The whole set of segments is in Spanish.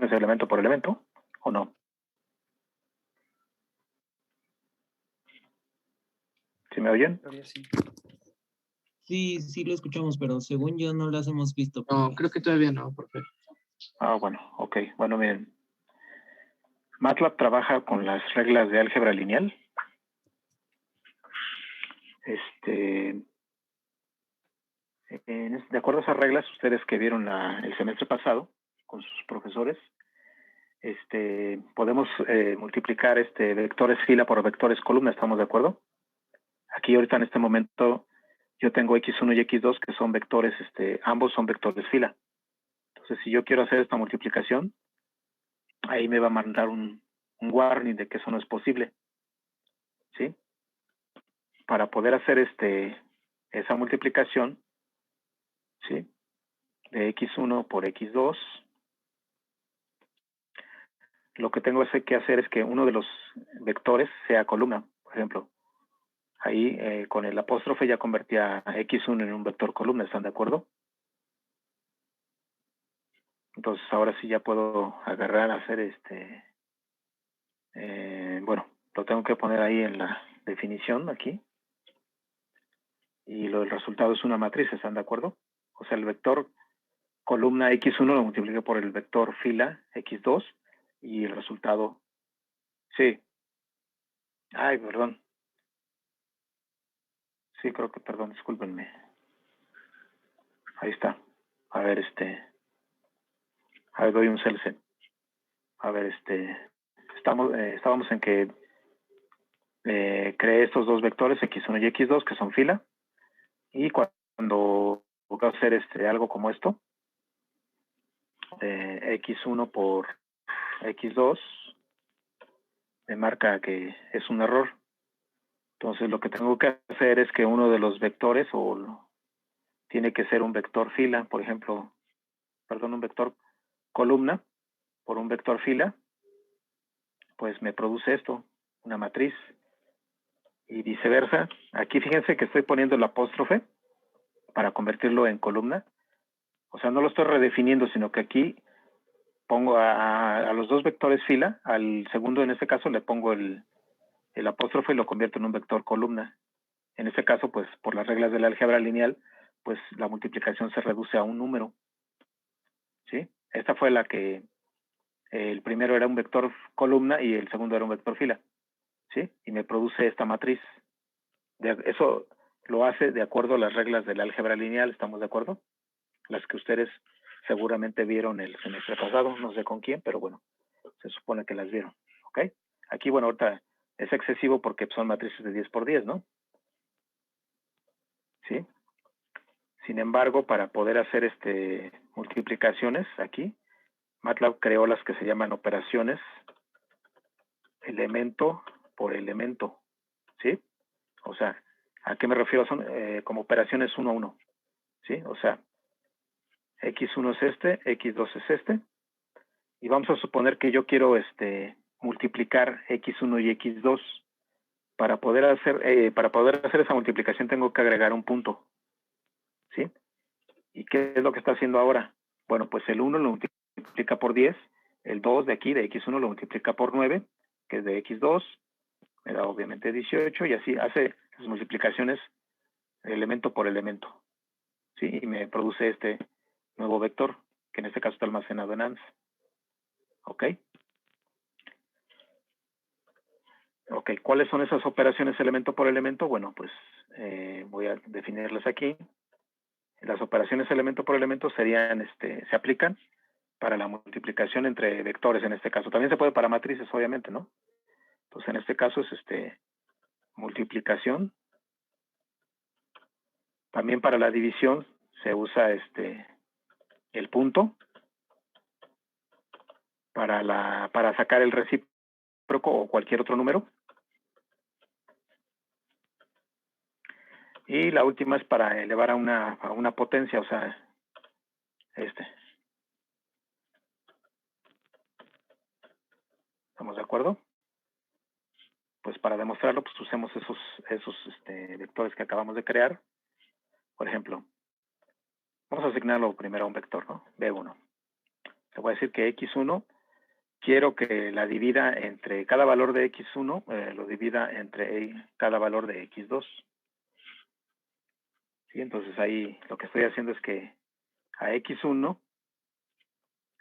multiplicaciones elemento por elemento, ¿o no? ¿Sí me oyen? Sí, sí lo escuchamos, pero según yo no las hemos visto. No, creo que todavía no, profe. Bueno, ok. Bueno, miren. MATLAB trabaja con las reglas de álgebra lineal. De acuerdo a esas reglas, ustedes que vieron el semestre pasado con sus profesores, podemos multiplicar vectores fila por vectores columna, ¿estamos de acuerdo? Aquí ahorita en este momento yo tengo x1 y x2 que son vectores, ambos son vectores fila. Entonces, si yo quiero hacer esta multiplicación, ahí me va a mandar un warning de que eso no es posible, ¿sí? Para poder hacer esa multiplicación, ¿sí? De x1 por x2, lo que tengo que hacer es que uno de los vectores sea columna. Por ejemplo, ahí con el apóstrofe ya convertía a x1 en un vector columna, ¿están de acuerdo? Entonces ahora sí ya puedo agarrar, hacer bueno, lo tengo que poner ahí en la definición aquí. Y el resultado es una matriz, ¿están de acuerdo? O sea, el vector columna x1 lo multipliqué por el vector fila x2 y el resultado, sí. Ay, perdón. Sí, creo que, perdón, discúlpenme. Ahí está. A ver, a ver, doy un celsen. A ver, estábamos en que creé estos dos vectores, x1 y x2, que son fila. Y cuando voy a hacer algo como esto, x1 por x2, me marca que es un error. Entonces lo que tengo que hacer es que uno de los vectores tiene que ser un vector fila, por ejemplo, perdón, un vector columna por un vector fila, pues me produce esto, una matriz, y viceversa. Aquí fíjense que estoy poniendo el apóstrofe para convertirlo en columna. O sea, no lo estoy redefiniendo, sino que aquí pongo a los dos vectores fila, al segundo en este caso le pongo el apóstrofe y lo convierto en un vector columna. En este caso, pues por las reglas del álgebra lineal, pues la multiplicación se reduce a un número. ¿Sí? Esta fue la que el primero era un vector columna y el segundo era un vector fila. ¿Sí? Y me produce esta matriz. Eso lo hace de acuerdo a las reglas del álgebra lineal, ¿estamos de acuerdo? Las que ustedes seguramente vieron el semestre pasado, no sé con quién, pero bueno, se supone que las vieron. ¿Ok? Aquí, bueno, ahorita es excesivo porque son matrices de 10 por 10, ¿no? ¿Sí? Sin embargo, para poder hacer multiplicaciones aquí, MATLAB creó las que se llaman operaciones elemento por elemento, ¿sí? O sea, ¿a qué me refiero? Son como operaciones 1 a 1, ¿sí? O sea, x1 es x2 es y vamos a suponer que yo quiero multiplicar x1 y x2. Para poder hacer esa multiplicación tengo que agregar un punto, ¿sí? ¿Y qué es lo que está haciendo ahora? Bueno, pues el 1 lo multiplica por 10, el 2 de aquí, de x1, lo multiplica por 9, que es de x2, me da obviamente 18, y así hace las multiplicaciones elemento por elemento, ¿sí? Y me produce este nuevo vector, que en este caso está almacenado en ANS. ¿Ok? Ok, ¿cuáles son esas operaciones elemento por elemento? Bueno, pues voy a definirlas aquí. Las operaciones elemento por elemento serían, se aplican para la multiplicación entre vectores en este caso. También se puede para matrices, obviamente, ¿no? Entonces, en este caso es multiplicación. También para la división se usa el punto para sacar el recíproco o cualquier otro número. Y la última es para elevar a una potencia, o sea, ¿Estamos de acuerdo? Pues para demostrarlo, pues usemos esos vectores que acabamos de crear. Por ejemplo, vamos a asignarlo primero a un vector, ¿no? B1. Le voy a decir que x1 quiero que la divida entre cada valor de x1, lo divida entre cada valor de x2. ¿Sí? Entonces ahí lo que estoy haciendo es que a x1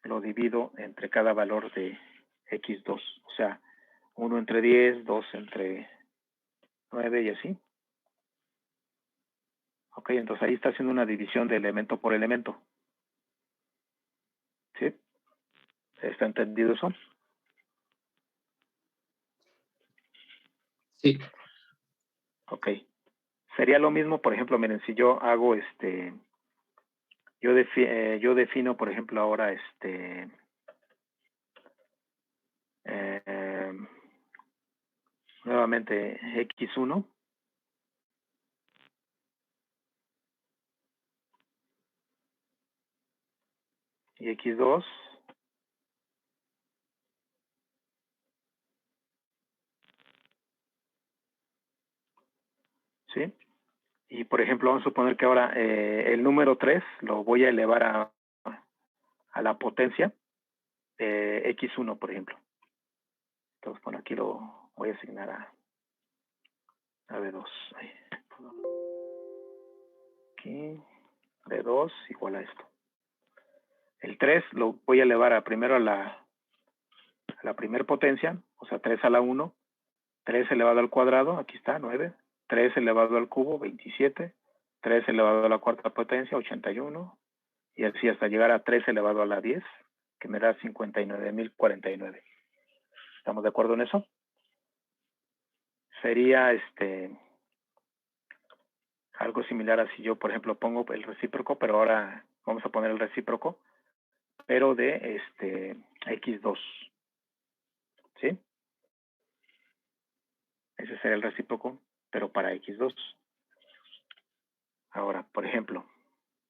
lo divido entre cada valor de x2. O sea, 1 entre 10, 2 entre 9 y así. Ok, entonces ahí está haciendo una división de elemento por elemento. ¿Sí? ¿Está entendido eso? Sí. Ok. Sería lo mismo, por ejemplo, miren, si yo hago yo defino, por ejemplo, ahora nuevamente x1 y x2. ¿Sí? Y por ejemplo, vamos a suponer que ahora el número 3 lo voy a elevar a la potencia de x1, por ejemplo. Entonces, bueno, aquí lo voy a asignar a B2. Ahí. Aquí, B2 igual a esto. El 3 lo voy a elevar primero a la primera potencia, o sea, 3 a la 1, 3 elevado al cuadrado, aquí está, 9, 3 elevado al cubo, 27, 3 elevado a la cuarta potencia, 81, y así hasta llegar a 3 elevado a la 10, que me da 59.049. ¿Estamos de acuerdo en eso? Sería algo similar a si yo, por ejemplo, pongo el recíproco, pero ahora vamos a poner el recíproco, pero de x2. ¿Sí? Ese sería el recíproco, pero para x2. Ahora, por ejemplo,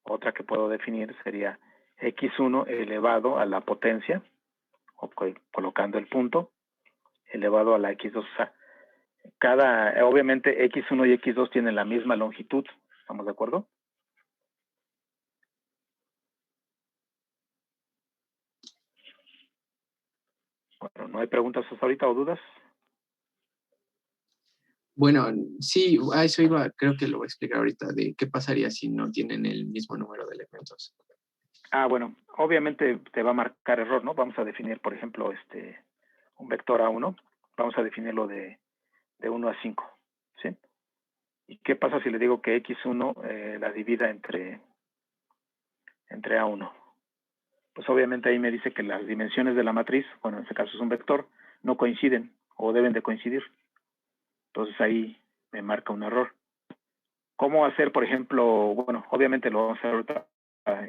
otra que puedo definir sería x1 elevado a la potencia, colocando el punto, elevado a la x2. O sea, obviamente x1 y x2 tienen la misma longitud. ¿Estamos de acuerdo? Bueno, ¿no hay preguntas hasta ahorita o dudas? Bueno, sí, a eso iba, creo que lo voy a explicar ahorita, de qué pasaría si no tienen el mismo número de elementos. Bueno, obviamente te va a marcar error, ¿no? Vamos a definir, por ejemplo, un vector A1, vamos a definirlo de 1 a 5, ¿sí? ¿Y qué pasa si le digo que x1 la divida entre A1? Pues obviamente ahí me dice que las dimensiones de la matriz, bueno, en este caso es un vector, no coinciden o deben de coincidir. Entonces ahí me marca un error. ¿Cómo hacer, por ejemplo? Bueno, obviamente lo vamos a hacer ahorita,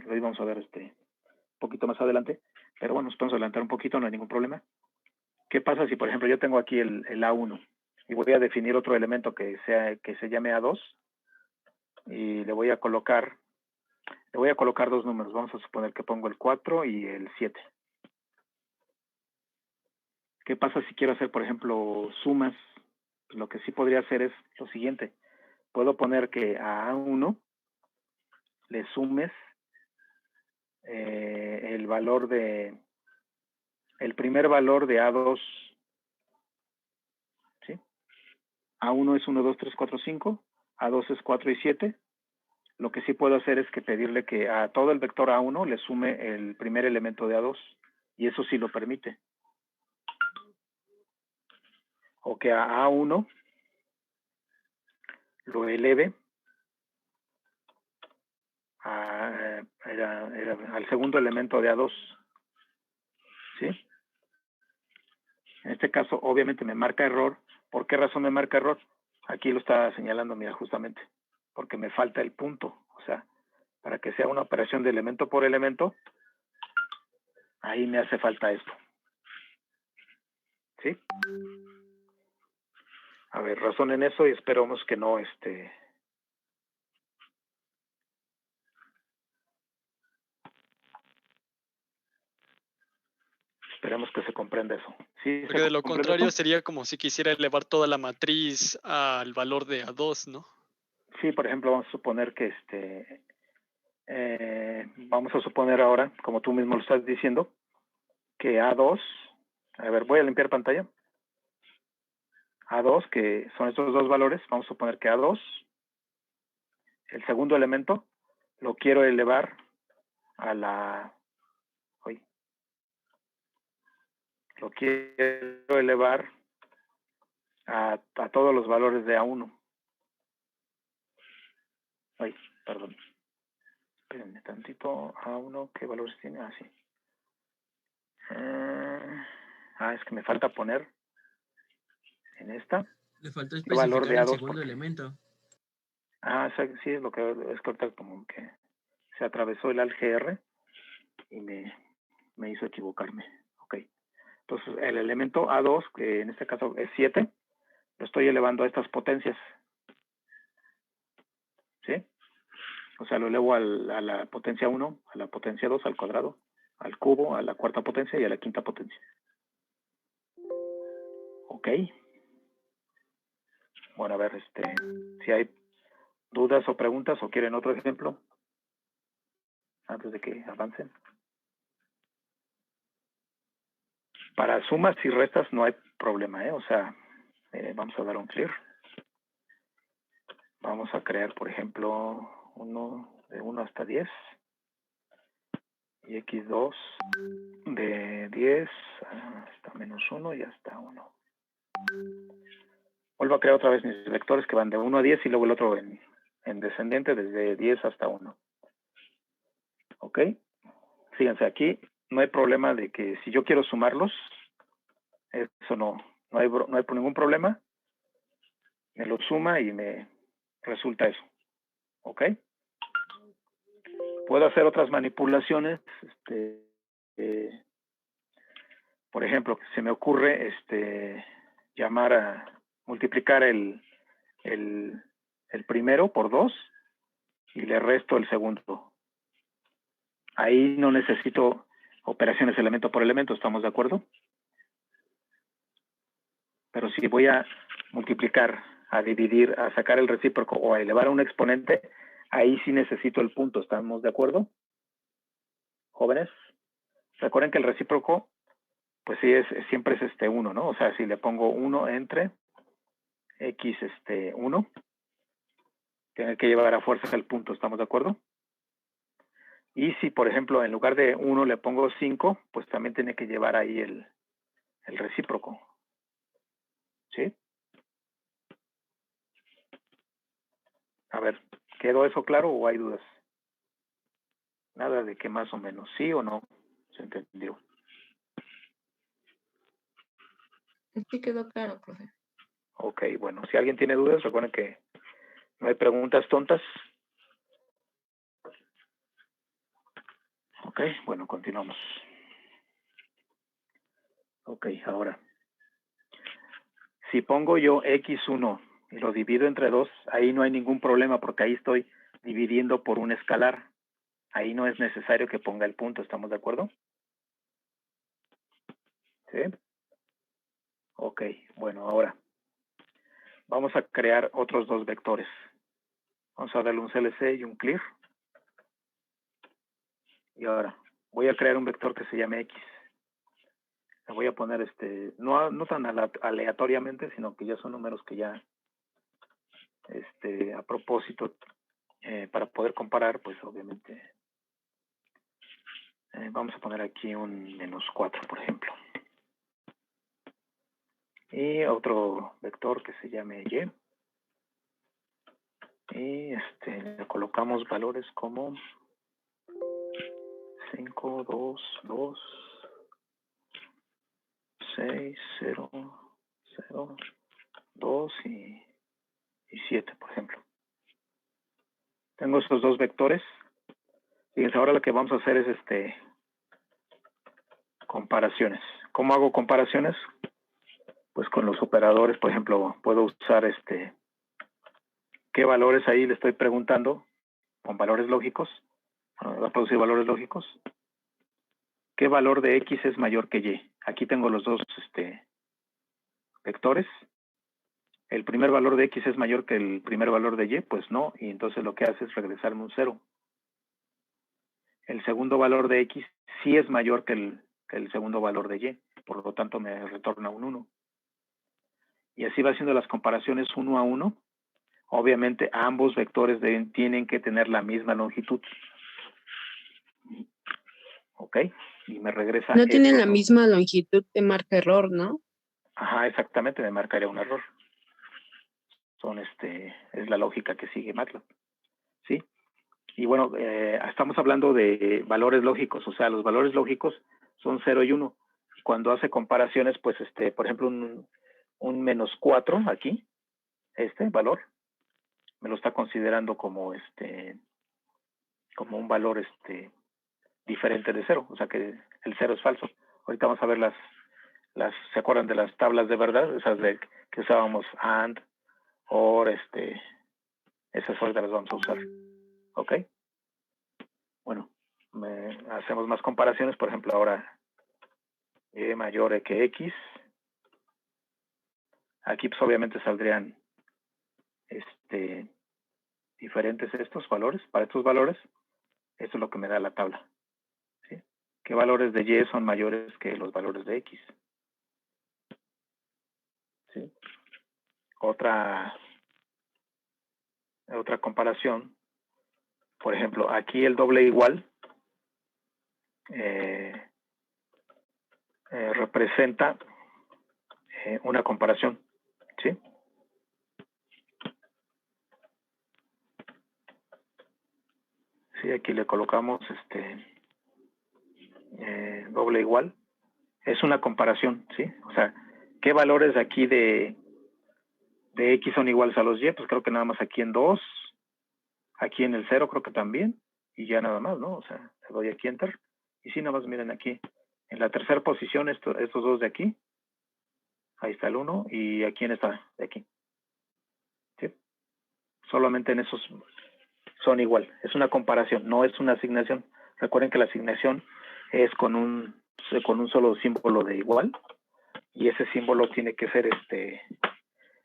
lo vamos a ver un poquito más adelante, pero bueno, nos podemos adelantar un poquito, no hay ningún problema. ¿Qué pasa si, por ejemplo, yo tengo aquí el A1 y voy a definir otro elemento que se llame A2 y le voy a colocar dos números? Vamos a suponer que pongo el 4 y el 7. ¿Qué pasa si quiero hacer, por ejemplo, sumas? Pues lo que sí podría hacer es lo siguiente. Puedo poner que a A1 le sumes el primer valor de A2. ¿Sí? A1 es 1, 2, 3, 4, 5. A2 es 4 y 7. Lo que sí puedo hacer es que pedirle que a todo el vector A1 le sume el primer elemento de A2. Y eso sí lo permite. O que a A1 lo eleve al segundo elemento de A2. ¿Sí? En este caso, obviamente me marca error. ¿Por qué razón me marca error? Aquí lo está señalando, mira, justamente. Porque me falta el punto. O sea, para que sea una operación de elemento por elemento, ahí me hace falta esto. ¿Sí? A ver, razonen eso y esperamos que no, esperemos que se comprenda eso. ¿Sí? Porque de lo contrario sería como si quisiera elevar toda la matriz al valor de A2, ¿no? Sí, por ejemplo, vamos a suponer que vamos a suponer ahora, como tú mismo lo estás diciendo, que A2 A ver, voy a limpiar pantalla. A2, que son estos dos valores, vamos a suponer que A2, el segundo elemento, lo quiero elevar a la... Lo quiero elevar a todos los valores de A1. Ay, perdón. Espérenme tantito. A1, ¿qué valores tiene? Ah, sí. Es que me falta poner en esta. Le faltó ¿Qué valor especificar de el A2? segundo elemento. Sí, es lo que es que ahorita como que se atravesó el ALGR y me hizo equivocarme. Ok. Entonces, el elemento A2, que en este caso es 7, lo estoy elevando a estas potencias. ¿Sí? O sea, lo elevo a la potencia 1, a la potencia 2, al cuadrado, al cubo, a la cuarta potencia y a la quinta potencia. Ok. Bueno, a ver, si hay dudas o preguntas o quieren otro ejemplo antes de que avancen. Para sumas y restas no hay problema, ¿eh? O sea, vamos a dar un clear. Vamos a crear, por ejemplo, de 1 hasta 10. Y x2 de 10 hasta menos 1 y hasta 1. Vuelvo a crear otra vez mis vectores que van de 1 a 10 y luego el otro en descendente desde 10 hasta 1. ¿Ok? Fíjense, aquí no hay problema de que si yo quiero sumarlos, eso no hay ningún problema. Me lo suma y me resulta eso. ¿Ok? Puedo hacer otras manipulaciones. Por ejemplo, se me ocurre multiplicar el primero por 2 y le resto el segundo. Ahí no necesito operaciones elemento por elemento, ¿estamos de acuerdo? Pero si voy a multiplicar, a dividir, a sacar el recíproco o a elevar a un exponente, ahí sí necesito el punto, ¿estamos de acuerdo? Jóvenes, recuerden que el recíproco, pues sí, siempre es 1, ¿no? O sea, si le pongo 1 entre x 1, tiene que llevar a fuerza el punto, ¿estamos de acuerdo? Y si, por ejemplo, en lugar de 1 le pongo 5, pues también tiene que llevar ahí el recíproco. ¿Sí? A ver, ¿quedó eso claro o hay dudas? Nada de que más o menos, ¿sí o no? ¿Se entendió? Sí quedó claro, profe. Ok, bueno, si alguien tiene dudas, recuerden que no hay preguntas tontas. Ok, bueno, continuamos. Ok, ahora. Si pongo yo x1 y lo divido entre 2, ahí no hay ningún problema porque ahí estoy dividiendo por un escalar. Ahí no es necesario que ponga el punto, ¿estamos de acuerdo? ¿Sí? Ok, bueno, ahora vamos a crear otros dos vectores. Vamos a darle un CLC y un clear. Y ahora voy a crear un vector que se llame X. Le voy a poner no tan aleatoriamente, sino que ya son números que ya a propósito para poder comparar, pues obviamente vamos a poner aquí un -4, por ejemplo. Y otro vector que se llame Y. Y le colocamos valores como 5, 2, 2, 6, 0, 0, 2 y 7, por ejemplo. Tengo estos dos vectores. Fíjense, ahora lo que vamos a hacer es comparaciones. ¿Cómo hago comparaciones? Pues con los operadores, por ejemplo, puedo usar qué valores ahí le estoy preguntando con valores lógicos. Va a producir valores lógicos. ¿Qué valor de X es mayor que Y? Aquí tengo los dos vectores. ¿El primer valor de X es mayor que el primer valor de Y? Pues no, y entonces lo que hace es regresarme un 0. El segundo valor de X sí es mayor que que es el segundo valor de Y, por lo tanto me retorna un 1. Y así va haciendo las comparaciones 1 a 1. Obviamente ambos vectores tienen que tener la misma longitud. ¿Ok? Y me regresa... No tienen estos la dos. misma longitud, te marca error, ¿no? Ajá, exactamente, me marcaría un error. Es la lógica que sigue MATLAB. ¿Sí? Y bueno, estamos hablando de valores lógicos, o sea, los valores lógicos son 0 y 1. Cuando hace comparaciones, pues, por ejemplo, un menos 4 aquí, este valor, me lo está considerando como un valor diferente de 0, o sea que el 0 es falso. Ahorita vamos a ver ¿se acuerdan de las tablas de verdad? Esas que usábamos AND, OR, esas ahorita las vamos a usar. ¿Ok? Bueno, hacemos más comparaciones, por ejemplo, ahora Y mayor que X. Aquí pues obviamente saldrían diferentes estos valores. Para estos valores, esto es lo que me da la tabla. ¿Sí? ¿Qué valores de Y son mayores que los valores de X? ¿Sí? Otra comparación, por ejemplo, aquí el doble igual representa una comparación, ¿sí? Sí, aquí le colocamos doble igual. Es una comparación, ¿sí? O sea, ¿qué valores aquí de X son iguales a los Y? Pues creo que nada más aquí en 2, aquí en el 0 creo que también, y ya nada más, ¿no? O sea, le doy aquí Enter, y sí, nada más miren aquí, en la tercera posición estos dos de aquí, ahí está el 1, y aquí en esta de aquí, ¿sí? Solamente en esos son igual, es una comparación, no es una asignación. Recuerden que la asignación es con un solo símbolo de igual, y ese símbolo tiene que ser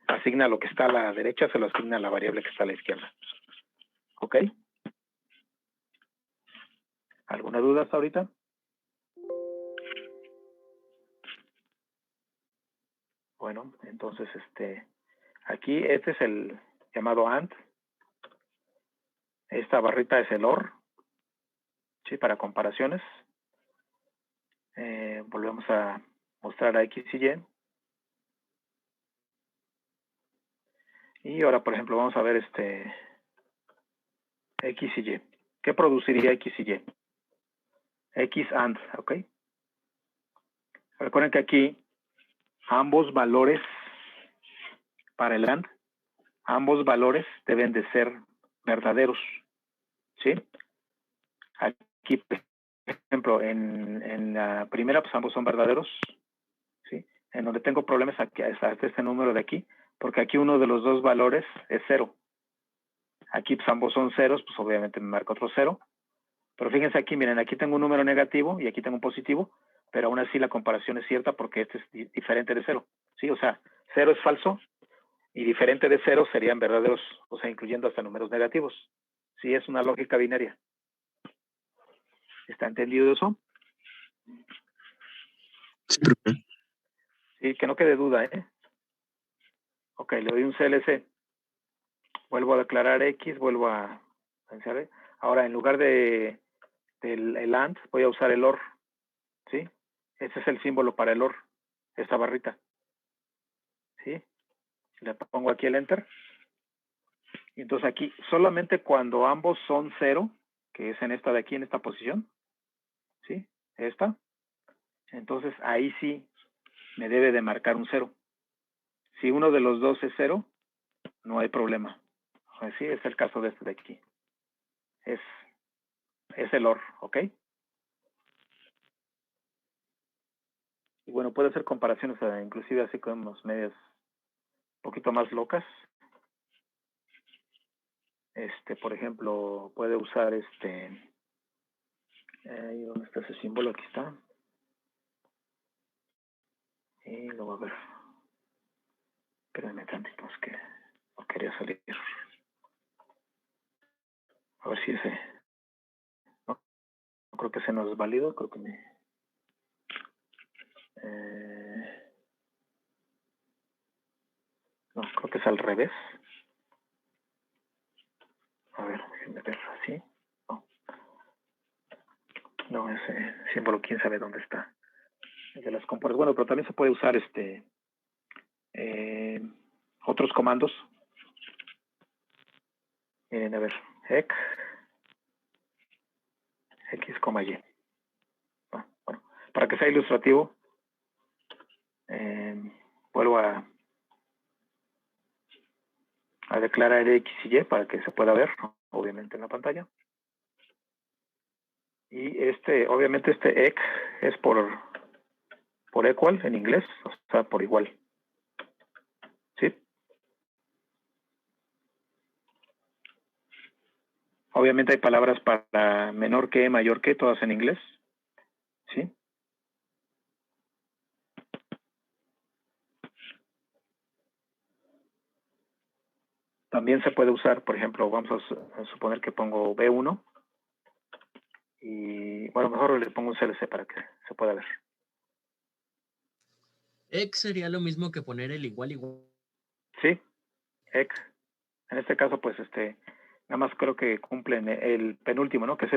asigna lo que está a la derecha, se lo asigna a la variable que está a la izquierda. ¿Ok? ¿Alguna duda hasta ahorita? Bueno, entonces aquí este es el llamado AND. Esta barrita es el OR, ¿sí? Para comparaciones. Volvemos a mostrar a X y Y. Y ahora, por ejemplo, vamos a ver X y Y. ¿Qué produciría X y Y? X AND, ¿ok? Recuerden que aquí ambos valores para el AND, ambos valores deben de ser verdaderos, ¿sí? Aquí, por ejemplo, en la primera, pues ambos son verdaderos, ¿sí? En donde tengo problemas aquí, hasta este número de aquí, porque aquí uno de los dos valores es 0. Aquí pues ambos son ceros, pues obviamente me marca otro 0. Pero fíjense aquí, miren, aquí tengo un número negativo y aquí tengo un positivo, pero aún así la comparación es cierta porque este es diferente de 0, ¿sí? O sea, 0 es falso y diferente de 0 serían verdaderos, o sea, incluyendo hasta números negativos. Sí, es una lógica binaria. ¿Está entendido eso? Sí, profe. Sí, que no quede duda, ¿eh? Ok, le doy un CLC. Vuelvo a declarar X, vuelvo a pensar. Ahora, en lugar del AND, voy a usar el OR, ¿sí? Ese es el símbolo para el OR, esta barrita. ¿Sí? Le pongo aquí el Enter. Y entonces aquí, solamente cuando ambos son 0, que es en esta de aquí, en esta posición, ¿sí? Esta. Entonces ahí sí me debe de marcar un 0. Si uno de los dos es 0, no hay problema. Así es el caso de este de aquí. Es el OR, ¿ok? Y bueno, puede hacer comparaciones inclusive así con los medias un poquito más locas. Por ejemplo, puede usar ¿dónde está ese símbolo? Aquí está. Y lo voy a ver. Espérenme tantito, es que no quería salir. A ver si ese... No creo que ese no es válido, creo que me... que es al revés. A ver, déjenme ver así. No, ese símbolo, quién sabe dónde está. El de las compuertas. Bueno, pero también se puede usar otros comandos. Miren, a ver, x, y. Bueno, para que sea ilustrativo, vuelvo a declarar x y y para que se pueda ver, obviamente, en la pantalla. Y obviamente x es por equal en inglés, o sea, por igual. ¿Sí? Obviamente hay palabras para menor que, mayor que, todas en inglés. ¿Sí? También se puede usar, por ejemplo, vamos a suponer que pongo B1 y, bueno, mejor le pongo un CLC para que se pueda ver. X sería lo mismo que poner el igual. Sí, X. En este caso, pues, nada más creo que cumplen el penúltimo, ¿no? Que es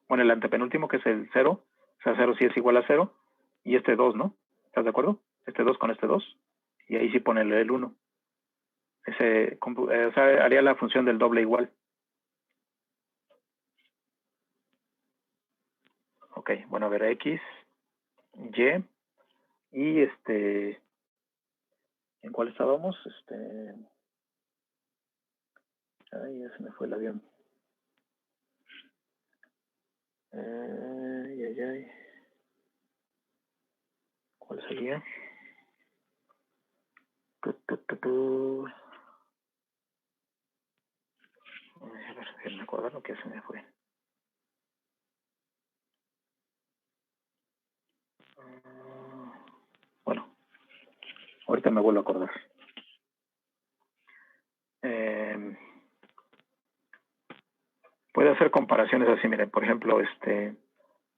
bueno, el antepenúltimo, que es el 0. O sea, 0 sí es igual a 0. Y 2, ¿no? ¿Estás de acuerdo? 2 con 2. Y ahí sí pone el 1. O sea, haría la función del doble igual. Ok, bueno, a ver, X, Y, y ¿en cuál estábamos? Ay, ya se me fue el avión. Ay. ¿Cuál sería? A ver, déjenme acordar lo que se me fue. Bueno, ahorita me vuelvo a acordar. Puede hacer comparaciones así, miren, por ejemplo,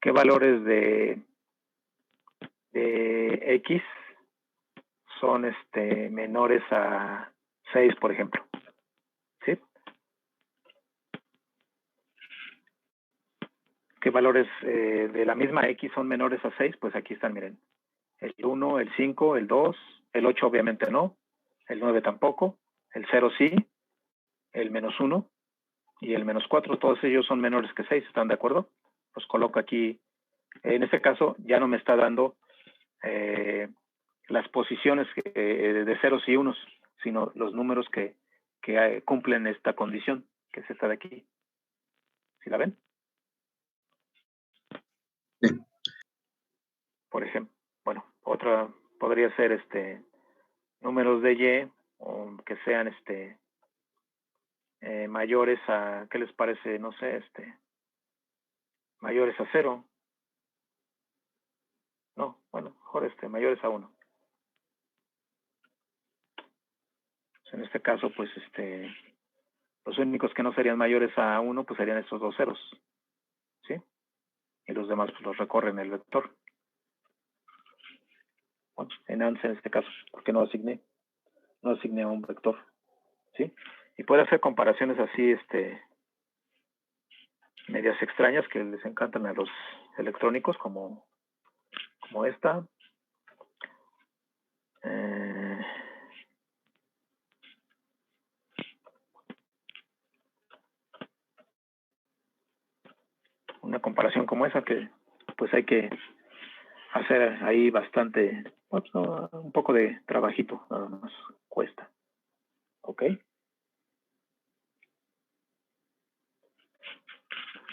¿qué valores de X son menores a 6, por ejemplo? ¿Sí? ¿Qué valores de la misma X son menores a 6? Pues aquí están, miren. El 1, el 5, el 2, el 8 obviamente no, el 9 tampoco, el 0 sí, el -1 y el -4, todos ellos son menores que 6, ¿están de acuerdo? Los coloco aquí. En este caso ya no me está dando las posiciones de ceros y unos, sino los números que cumplen esta condición, que es esta de aquí. ¿Sí la ven? Sí. Por ejemplo, bueno, otra podría ser números de Y, o que sean mayores a, ¿qué les parece? No sé, mayores a 0. No, bueno, mejor mayores a 1. En este caso, pues, los únicos que no serían mayores a 1, pues serían estos dos ceros. ¿Sí? Y los demás, pues, los recorren el vector. Bueno, en ANSE en este caso, porque no asigné a un vector. ¿Sí? Y puede hacer comparaciones así, medias extrañas que les encantan a los electrónicos, como esta. Una comparación como esa que pues hay que hacer ahí bastante, pues, un poco de trabajito, nada más cuesta. ¿Ok?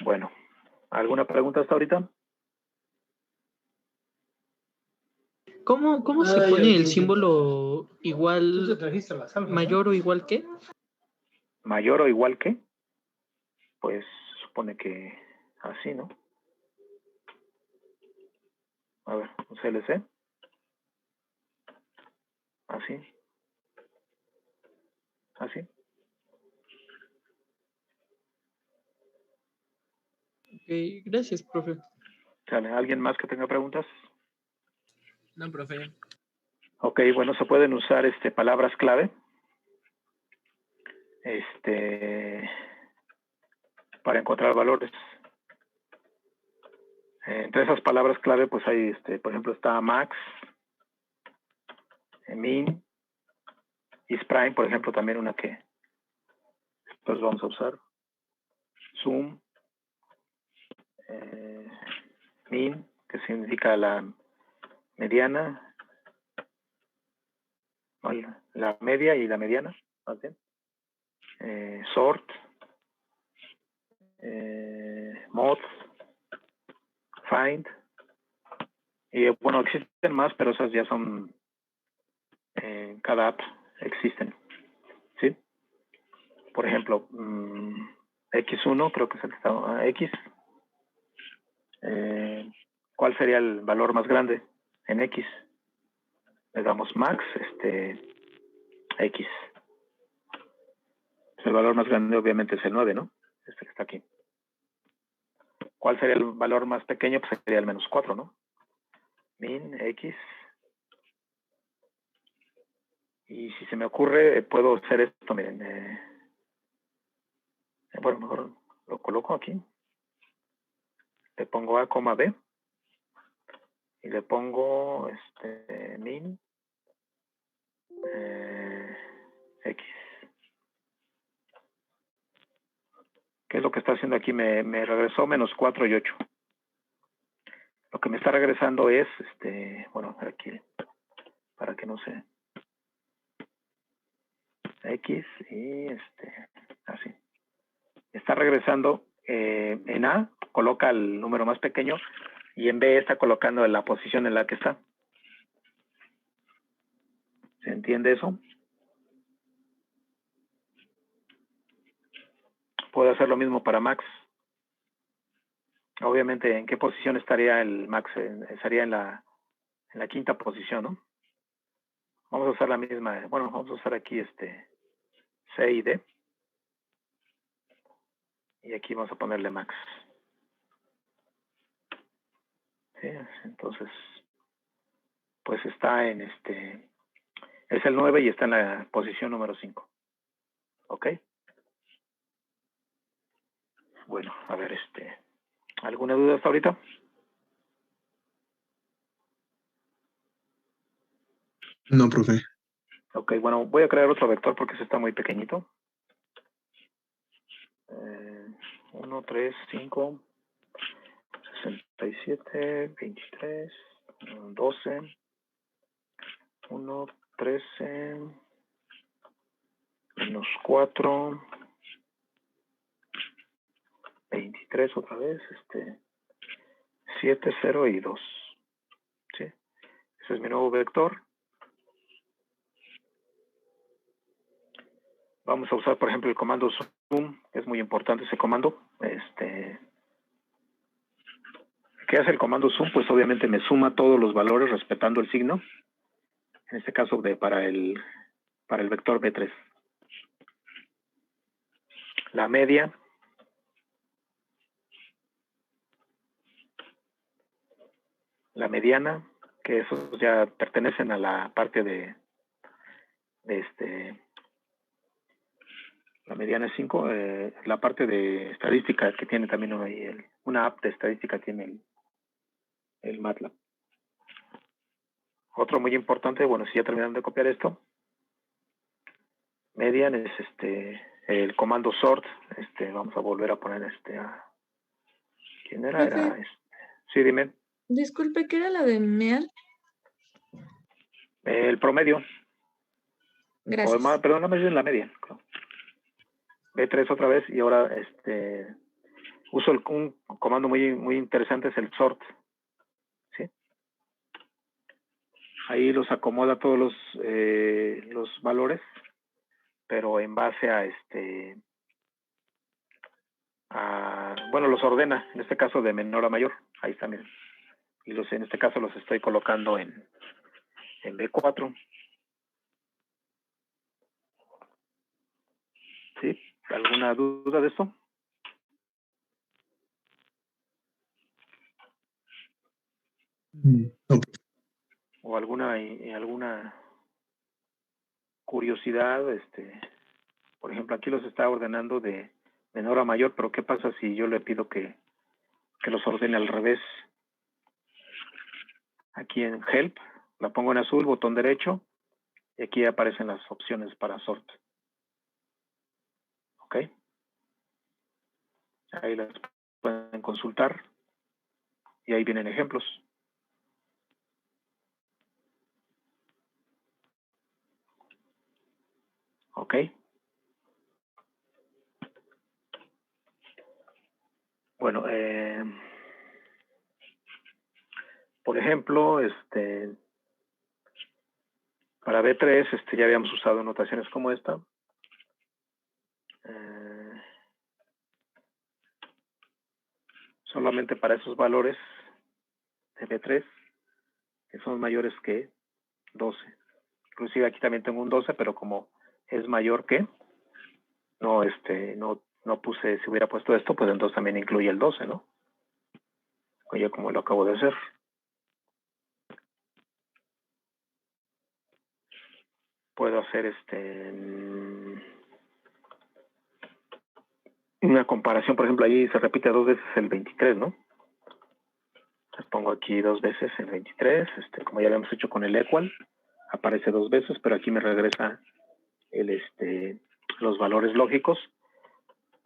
Bueno, ¿alguna pregunta hasta ahorita? ¿Cómo se pone el símbolo igual, mayor o igual que? Mayor o igual que, pues supone que así, ¿no? A ver, un CLC. Así. Así. Ok, gracias, profe. ¿Sale? ¿Alguien más que tenga preguntas? No, profe. Ok, bueno, se pueden usar palabras clave para encontrar valores. Entre esas palabras clave, pues hay, por ejemplo, está max, min, isPrime, por ejemplo, también una que después vamos a usar. Sum, min, que significa la mediana, la media y la mediana, más bien. Sort, mod, find, y bueno, existen más, pero esas ya son en cada app existen, ¿sí? Por ejemplo, X1 creo que es el que está, X. ¿Cuál sería el valor más grande en X? Le damos max, X. El valor más grande obviamente es el 9, ¿no? Este que está aquí. ¿Cuál sería el valor más pequeño? Pues sería el -4, ¿no? Min, X. Y si se me ocurre, puedo hacer esto, miren. Bueno, mejor lo coloco aquí. Le pongo A, B. Y le pongo min X. ¿Qué es lo que está haciendo aquí? Me regresó -4 y 8. Lo que me está regresando es, bueno, aquí, para que no se... X y así. Está regresando en A, coloca el número más pequeño y en B está colocando en la posición en la que está. ¿Se entiende eso? Puedo hacer lo mismo para Max. Obviamente, ¿en qué posición estaría el Max? Estaría en la quinta posición, ¿no? Vamos a usar la misma, bueno, vamos a usar aquí C y D. Y aquí vamos a ponerle Max. ¿Sí? Entonces, pues está en es el 9 y está en la posición número 5. ¿Ok? Bueno, a ver, ¿alguna duda hasta ahorita? No, profe. Ok, bueno, voy a crear otro vector porque ese está muy pequeñito. 1, 3, 5, 67, 23, 12, 1, 13, -4, 23 otra vez, 7, 0 y 2. ¿Sí? Ese es mi nuevo vector. Vamos a usar, por ejemplo, el comando sum, que es muy importante ese comando. ¿Qué hace el comando sum? Pues obviamente me suma todos los valores respetando el signo. En este caso para el vector B3. La media. La mediana, que esos ya pertenecen a la parte de la mediana es 5, la parte de estadística que tiene también ahí, una app de estadística tiene el MATLAB. Otro muy importante, bueno, si ya terminaron de copiar esto, median es el comando sort, vamos a volver a poner ¿quién era? Era sí, dime. Disculpe, ¿qué era la de MEAN? El promedio. Gracias. Perdón, no me dicen la media. B3 otra vez y ahora uso un comando muy interesante, es el sort. ¿Sí? Ahí los acomoda todos los valores, pero en base bueno, los ordena, en este caso de menor a mayor. Ahí está, miren. Y en este caso los estoy colocando en B4. ¿Sí? ¿Alguna duda de esto? No. ¿O alguna curiosidad? Por ejemplo, aquí los está ordenando de menor a mayor, pero ¿qué pasa si yo le pido que los ordene al revés? Aquí en Help, la pongo en azul, botón derecho, y aquí aparecen las opciones para sort. ¿Ok? Ahí las pueden consultar, y ahí vienen ejemplos. ¿Ok? Bueno, por ejemplo, para B3 ya habíamos usado notaciones como esta. Solamente para esos valores de B3 que son mayores que 12. Inclusive aquí también tengo un 12, pero como es mayor que, no puse, si hubiera puesto esto, pues entonces también incluye el 12, ¿no? Oye, como lo acabo de hacer. Puedo hacer una comparación, por ejemplo, ahí se repite 2 veces el 23, ¿no? Entonces pongo aquí 2 veces el 23, como ya lo hemos hecho con el equal, aparece 2 veces, pero aquí me regresa los valores lógicos.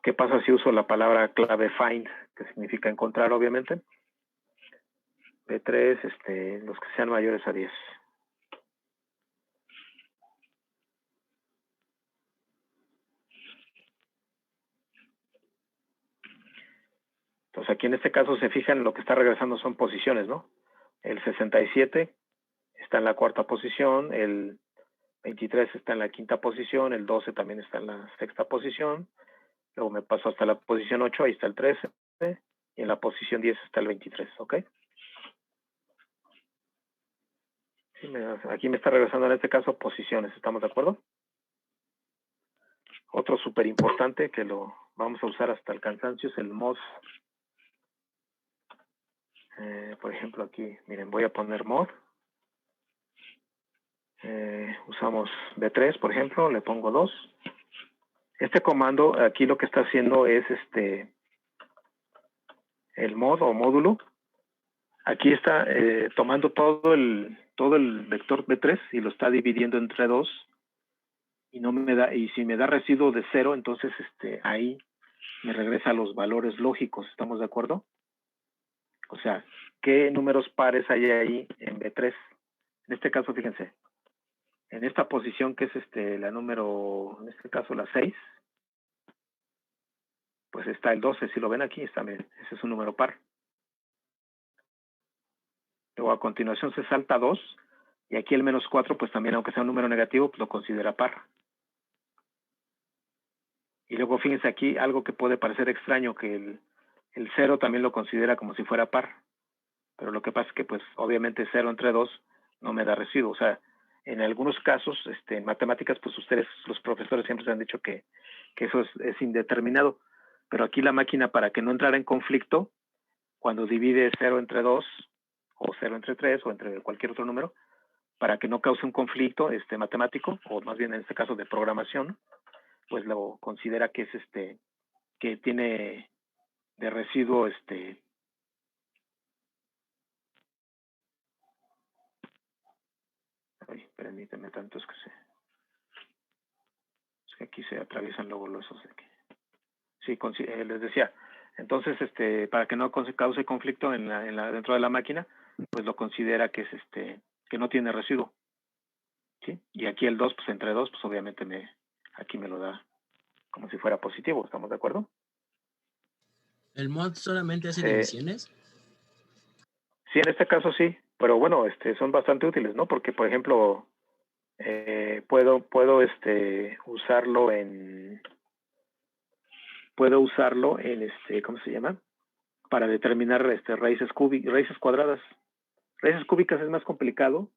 ¿Qué pasa si uso la palabra clave find, que significa encontrar, obviamente? B3, los que sean mayores a 10. Entonces aquí en este caso se fijan, lo que está regresando son posiciones, ¿no? El 67 está en la cuarta posición, el 23 está en la quinta posición, el 12 también está en la sexta posición, luego me paso hasta la posición 8, ahí está el 13, y en la posición 10 está el 23, ¿ok? Sí, aquí me está regresando en este caso posiciones, ¿estamos de acuerdo? Otro súper importante que lo vamos a usar hasta el cansancio es el mod. Por ejemplo, aquí, miren, voy a poner mod. Usamos B3, por ejemplo, le pongo 2. Este comando, aquí lo que está haciendo es el mod o módulo. Aquí está tomando todo el vector B3 y lo está dividiendo entre 2. Y no me da, y si me da residuo de 0, entonces ahí me regresa los valores lógicos, ¿estamos de acuerdo? O sea, ¿qué números pares hay ahí en B3? En este caso, fíjense, en esta posición que es la número, en este caso la 6, pues está el 12, si lo ven aquí, está bien, ese es un número par. Luego a continuación se salta 2, y aquí el menos 4, pues también aunque sea un número negativo, pues lo considera par. Y luego fíjense aquí algo que puede parecer extraño, que el 0 también lo considera como si fuera par. Pero lo que pasa es que pues obviamente 0 entre 2 no me da residuo. O sea, en algunos casos, en matemáticas, pues ustedes, los profesores, siempre se han dicho que eso es indeterminado. Pero aquí la máquina, para que no entrara en conflicto, cuando divide 0 entre 2, o 0 entre 3, o entre cualquier otro número, para que no cause un conflicto matemático, o más bien en este caso de programación, pues lo considera que es que tiene de residuo ay, permíteme tanto, es que aquí se atraviesan luego los esos de aquí. Sí, les decía, entonces para que no cause conflicto dentro de la máquina, pues lo considera que es que no tiene residuo. ¿Sí? Y aquí el 2, pues entre 2, pues obviamente aquí me lo da como si fuera positivo, ¿estamos de acuerdo? ¿El mod solamente hace divisiones? Sí, en este caso sí, pero bueno, son bastante útiles, ¿no? Porque, por ejemplo, puedo usarlo en ¿cómo se llama? Para determinar raíces cuadradas. Raíces cúbicas es más complicado,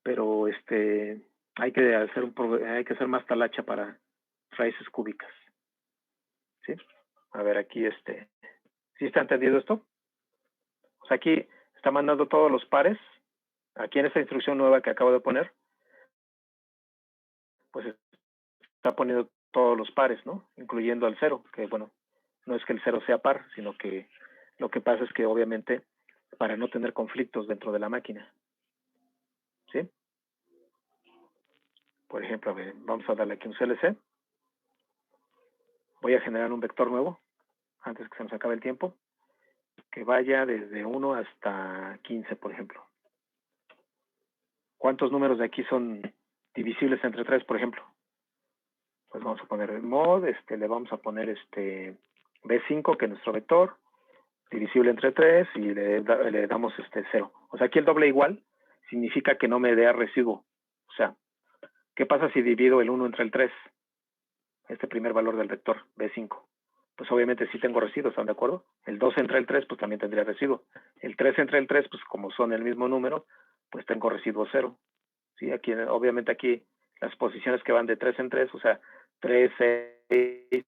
pero hay que hacer más talacha para raíces cúbicas. ¿Sí? A ver, aquí ¿sí está entendido esto? O sea, aquí está mandando todos los pares. Aquí en esta instrucción nueva que acabo de poner, pues está poniendo todos los pares, ¿no? Incluyendo al 0, que bueno, no es que el 0 sea par, sino que lo que pasa es que obviamente para no tener conflictos dentro de la máquina, ¿sí? Por ejemplo, a ver, vamos a darle aquí un CLC. Voy a generar un vector nuevo, antes que se nos acabe el tiempo, que vaya desde 1 hasta 15, por ejemplo. ¿Cuántos números de aquí son divisibles entre 3, por ejemplo? Pues vamos a poner el mod, le vamos a poner B5, que es nuestro vector, divisible entre 3, y le damos 0. O sea, aquí el doble igual significa que no me dé residuo. O sea, ¿qué pasa si divido el 1 entre el 3? Este primer valor del vector, B5. Pues obviamente sí tengo residuo, ¿están de acuerdo? El 2 entre el 3, pues también tendría residuo. El 3 entre el 3, pues como son el mismo número, pues tengo residuo 0. ¿Sí? Aquí, obviamente aquí las posiciones que van de 3 en 3, o sea, 3, 6,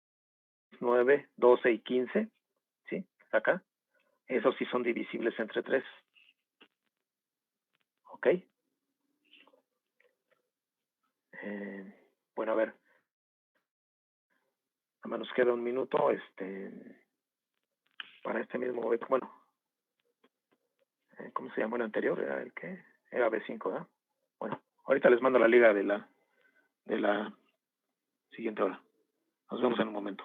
9, 12 y 15, ¿sí? Acá. Esos sí son divisibles entre 3. ¿Ok? Bueno, a ver. Nada más nos queda un minuto, para este mismo, bueno, ¿cómo se llamó el anterior? ¿Era el qué? Era B5, ¿verdad? Bueno, ahorita les mando la liga de la siguiente hora. Nos vemos en un momento.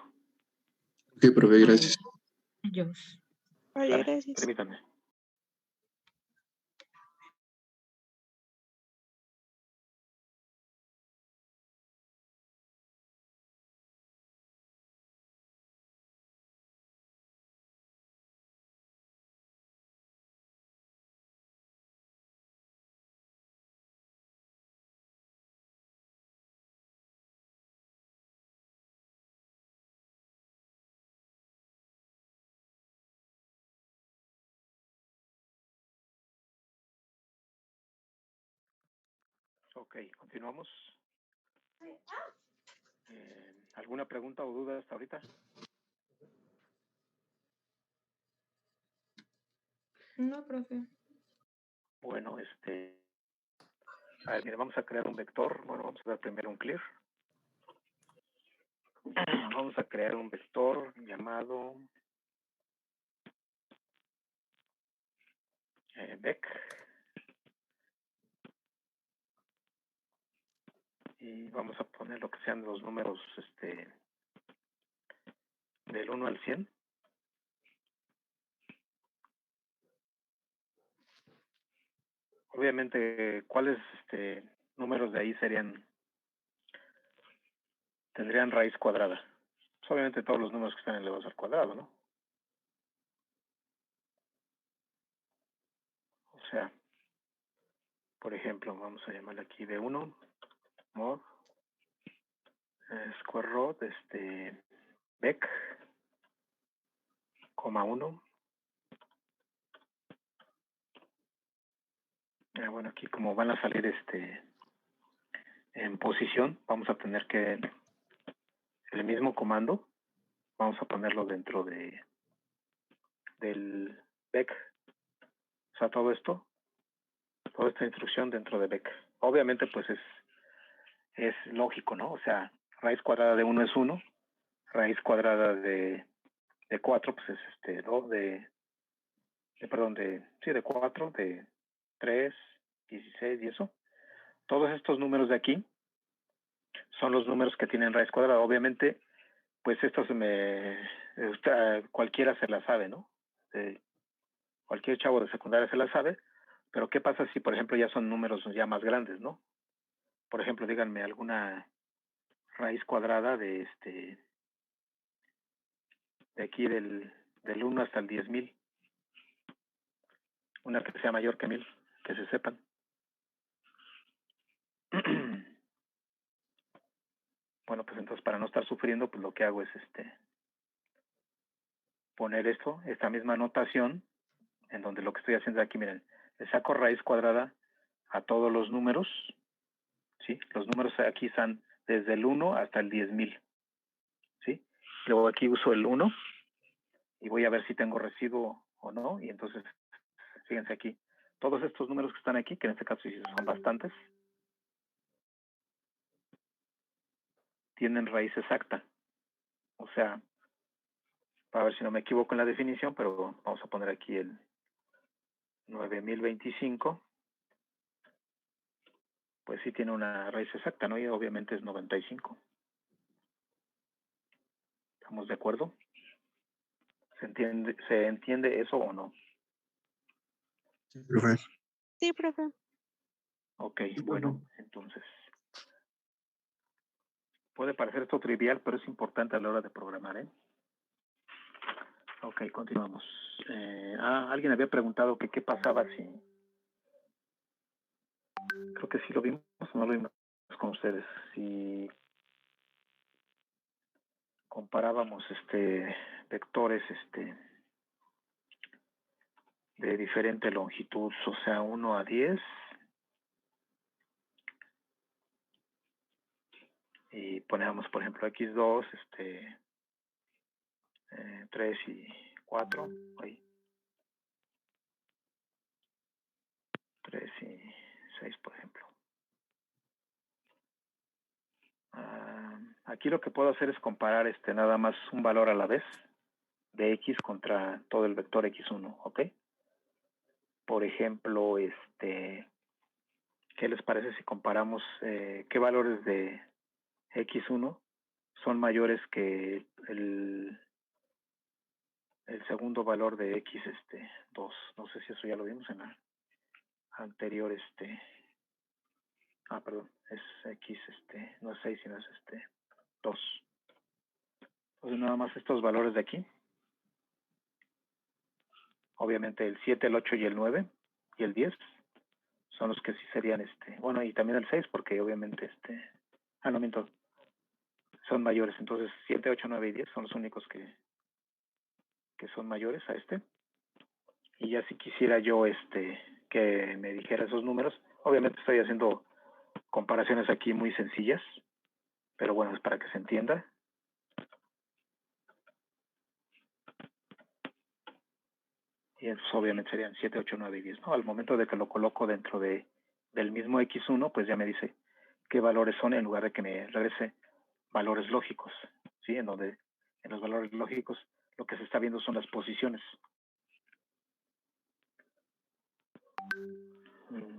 Ok, profe, gracias. Adiós. Vale, Vale, gracias. permítanme. Ok, continuamos. ¿Alguna pregunta o duda hasta ahorita? No, profe. Bueno, a ver, mire, vamos a crear un vector. Bueno, vamos a dar primero un clear. Vamos a crear un vector llamado vec. Y vamos a poner lo que sean los números del 1 al 100. Obviamente, ¿cuáles números de ahí tendrían raíz cuadrada? Pues obviamente todos los números que están elevados al cuadrado, ¿no? O sea, por ejemplo, vamos a llamarle aquí B1, mod, square root, vec, coma 1. Bueno, aquí como van a salir en posición, vamos a tener que el mismo comando, vamos a ponerlo dentro del vec. O sea, toda esta instrucción dentro de vec. Obviamente, pues es lógico, ¿no? O sea, raíz cuadrada de 1 es 1, raíz cuadrada de 4, pues es 2, de 4, de 3, 16 y eso. Todos estos números de aquí son los números que tienen raíz cuadrada. Obviamente, pues esto cualquiera se la sabe, ¿no? Cualquier chavo de secundaria se la sabe, pero ¿qué pasa si, por ejemplo, ya son números ya más grandes, ¿no? Por ejemplo, díganme alguna raíz cuadrada de aquí del 1 hasta el 10,000. Una que sea mayor que 1000, que se sepan. Bueno, pues entonces para no estar sufriendo, pues lo que hago es poner esta misma notación, en donde lo que estoy haciendo aquí, miren, le saco raíz cuadrada a todos los números, ¿sí? Los números aquí están desde el 1 hasta el 10,000, ¿sí? Luego aquí uso el 1 y voy a ver si tengo residuo o no, y entonces, fíjense aquí, todos estos números que están aquí, que en este caso sí son bastantes, tienen raíz exacta. O sea, para ver si no me equivoco en la definición, pero vamos a poner aquí el 9025. Pues sí tiene una raíz exacta, ¿no? Y obviamente es 95. ¿Estamos de acuerdo? ¿Se entiende eso o no? Sí, profe. Sí, profe. Ok, bueno, entonces. Puede parecer esto trivial, pero es importante a la hora de programar, ¿eh? Ok, continuamos. Alguien había preguntado que qué pasaba si... Creo que sí lo vimos, no lo vimos con ustedes. Si comparábamos vectores de diferente longitud, o sea, 1 a 10, y poníamos, por ejemplo, x2, 3 y 4, ahí, 3 y 6, por ejemplo. Aquí lo que puedo hacer es comparar nada más un valor a la vez de x contra todo el vector x1, ¿ok? Por ejemplo, ¿qué les parece si comparamos qué valores de x1 son mayores que el segundo valor de x2? No sé si eso ya lo vimos en la anterior, perdón, es x, no es 6, sino es 2. Entonces nada más estos valores de aquí. Obviamente el 7, el 8 y el 9 y el 10 son los que sí serían, bueno, y también el 6 porque obviamente no miento, son mayores. Entonces 7, 8, 9 y 10 son los únicos que son mayores a Y ya si quisiera yo que me dijera esos números, obviamente estoy haciendo comparaciones aquí muy sencillas, pero bueno, es para que se entienda. Y entonces obviamente serían 7, 8, 9 y 10, ¿no? Al momento de que lo coloco dentro del mismo X1, pues ya me dice qué valores son en lugar de que me regrese valores lógicos, ¿sí? En donde en los valores lógicos lo que se está viendo son las posiciones.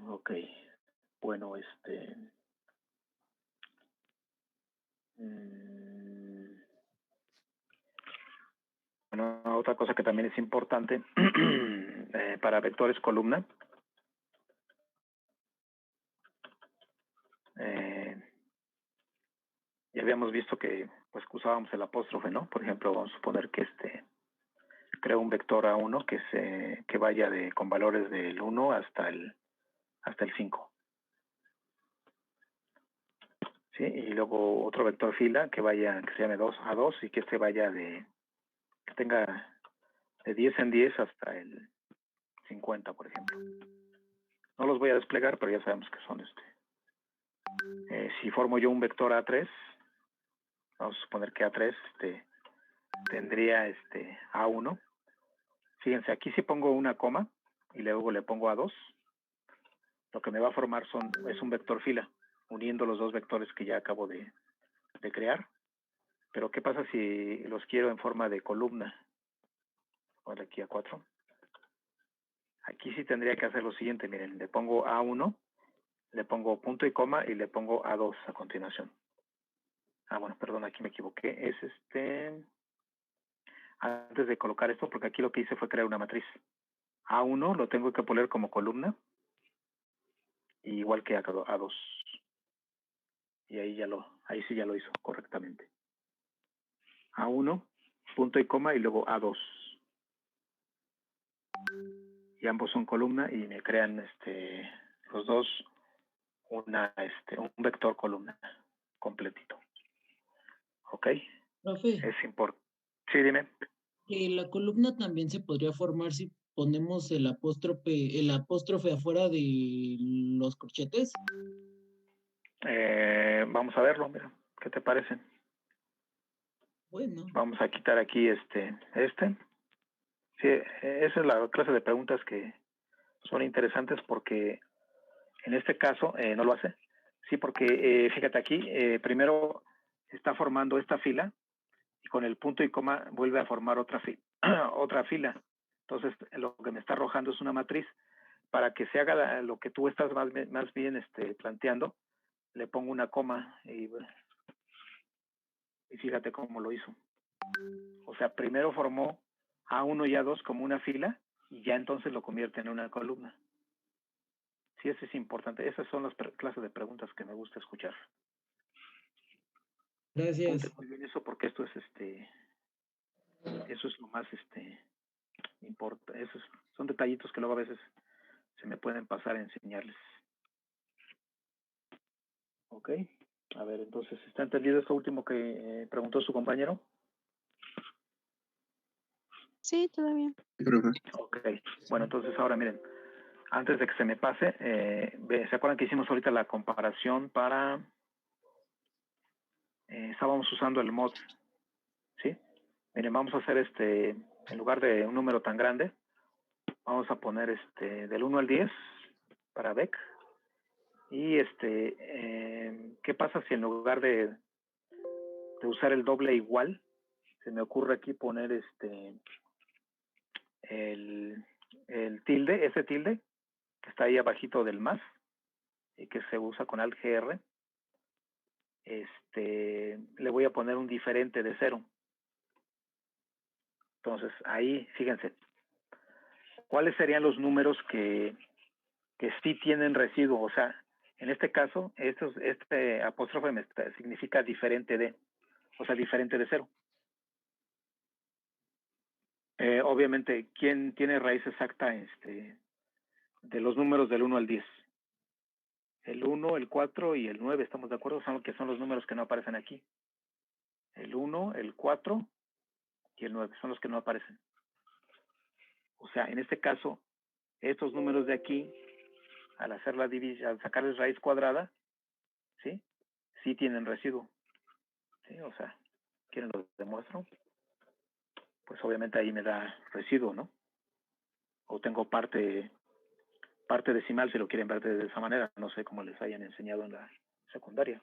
Ok. Bueno, bueno, otra cosa que también es importante para vectores columna. Ya habíamos visto que pues usábamos el apóstrofe, ¿no? Por ejemplo, vamos a suponer que creo un vector A1 que vaya con valores del 1 hasta el 5. ¿Sí? Y luego otro vector fila que se llame 2 a 2 y que vaya que tenga de 10 en 10 hasta el 50, por ejemplo. No los voy a desplegar, pero ya sabemos que son si formo yo un vector A3, vamos a suponer que A3 tendría A1. Fíjense, aquí si pongo una coma y luego le pongo A2, lo que me va a formar es un vector fila, uniendo los dos vectores que ya acabo de crear. Pero ¿qué pasa si los quiero en forma de columna? Ahora aquí A4. Aquí sí tendría que hacer lo siguiente, miren, le pongo A1, le pongo punto y coma y le pongo A2 a continuación. Bueno, perdón, aquí me equivoqué. Es antes de colocar esto, porque aquí lo que hice fue crear una matriz. A1 lo tengo que poner como columna, igual que A2. Y ahí sí ya lo hizo correctamente. A1, punto y coma y luego A2. Y ambos son columna y me crean los dos un vector columna completito. ¿Ok? Profe, Es importante. Sí, dime. la columna también se podría formar si ponemos el apóstrofe afuera de los corchetes. Vamos a verlo, mira. ¿Qué te parece? Bueno. Vamos a quitar aquí Sí, esa es la clase de preguntas que son interesantes porque en este caso no lo hace. Sí, porque fíjate aquí, primero está formando esta fila y con el punto y coma vuelve a formar otra fila. Entonces, lo que me está arrojando es una matriz. Para que se haga lo que tú estás más bien planteando, le pongo una coma y fíjate cómo lo hizo. O sea, primero formó A1 y A2 como una fila y ya entonces lo convierte en una columna. Sí, eso es importante. Esas son las clases de preguntas que me gusta escuchar. Gracias. Ponte muy bien eso porque esto es eso es lo más importa. Son detallitos que luego a veces se me pueden pasar a enseñarles. Ok. A ver, entonces, ¿está entendido esto último que preguntó su compañero? Sí, todavía. Sí, profe. Ok. Bueno, entonces ahora miren, antes de que se me pase, ¿se acuerdan que hicimos ahorita la comparación para... estábamos usando el mod, ¿sí? Miren, vamos a hacer en lugar de un número tan grande, vamos a poner del 1 al 10 para Beck. Y ¿qué pasa si en lugar de usar el doble igual, se me ocurre aquí poner el tilde, ese tilde que está ahí abajito del más y que se usa con Alt GR, le voy a poner un diferente de 0. Entonces, ahí, fíjense, ¿cuáles serían los números que sí tienen residuo? O sea, en este caso, este apóstrofe significa diferente de, o sea, diferente de 0. Obviamente, ¿quién tiene raíz exacta de los números del 1 al 10? El 1, el 4 y el 9, ¿estamos de acuerdo? Son los números que no aparecen aquí. El 1, el 4 y el 9 son los que no aparecen. O sea, en este caso, estos números de aquí, al hacer la división, al sacarles raíz cuadrada, ¿sí? Sí tienen residuo. ¿Sí? O sea, ¿quieren lo demuestro? Pues obviamente ahí me da residuo, ¿no? O tengo parte decimal si lo quieren ver de esa manera. No sé cómo les hayan enseñado en la secundaria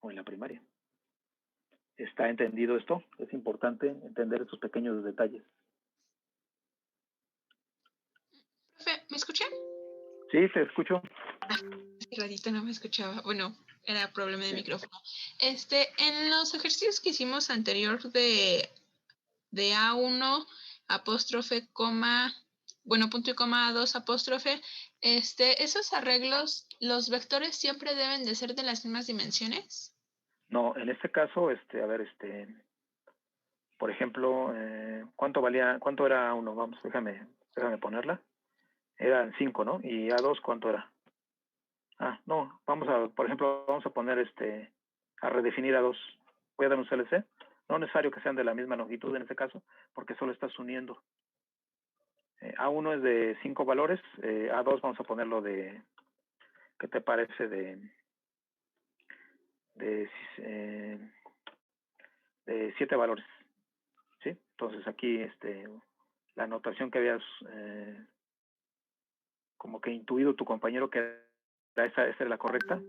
o en la primaria. ¿Está entendido esto? Es importante entender estos pequeños detalles. Profe, ¿me escuchan? Sí, te escucho. Hace ratito no me escuchaba. Bueno, era problema de micrófono. En los ejercicios que hicimos anterior de A1, apóstrofe, coma, bueno, punto y coma, A2, apóstrofe, esos arreglos, ¿los vectores siempre deben de ser de las mismas dimensiones? No, en este caso, a ver, por ejemplo, ¿cuánto era A1? Vamos, déjame ponerla. Eran 5, ¿no? Y A2, ¿cuánto era? Ah, no, por ejemplo, vamos a poner a redefinir A2. Voy a dar un CLC. No es necesario que sean de la misma longitud en este caso, porque solo estás uniendo. A1 es de 5 valores, A2 vamos a ponerlo de, ¿qué te parece? De 7 valores. ¿Sí? Entonces aquí la anotación que habías como que intuido tu compañero que esa era la correcta,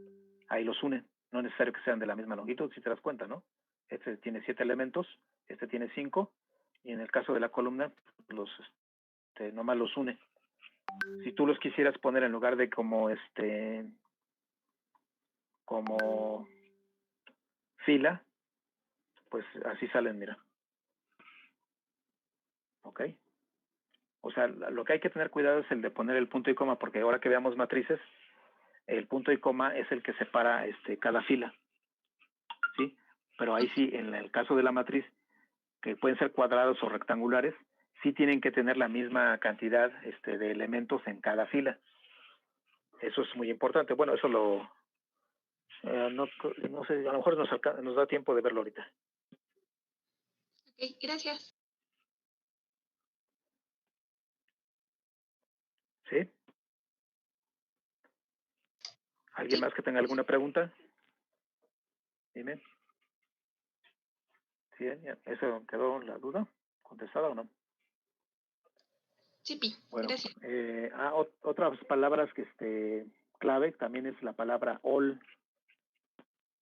ahí los une. No es necesario que sean de la misma longitud, si te das cuenta, ¿no? Este tiene 7 elementos, este tiene 5, y en el caso de la columna, nomás los une. Si tú los quisieras poner en lugar de como fila, pues así salen, mira. ¿Ok? O sea, lo que hay que tener cuidado es el de poner el punto y coma, porque ahora que veamos matrices, el punto y coma es el que separa cada fila. ¿Sí? Pero ahí sí, en el caso de la matriz, que pueden ser cuadrados o rectangulares, sí tienen que tener la misma cantidad de elementos en cada fila. Eso es muy importante. Bueno, eso no sé, a lo mejor nos da tiempo de verlo ahorita. Ok, gracias. ¿Sí? ¿Alguien más que tenga alguna pregunta? Dime. ¿Sí? ¿Eso quedó la duda? ¿Contestada o no? Sí, Pi, Bueno, gracias. otras palabras que clave también es la palabra all.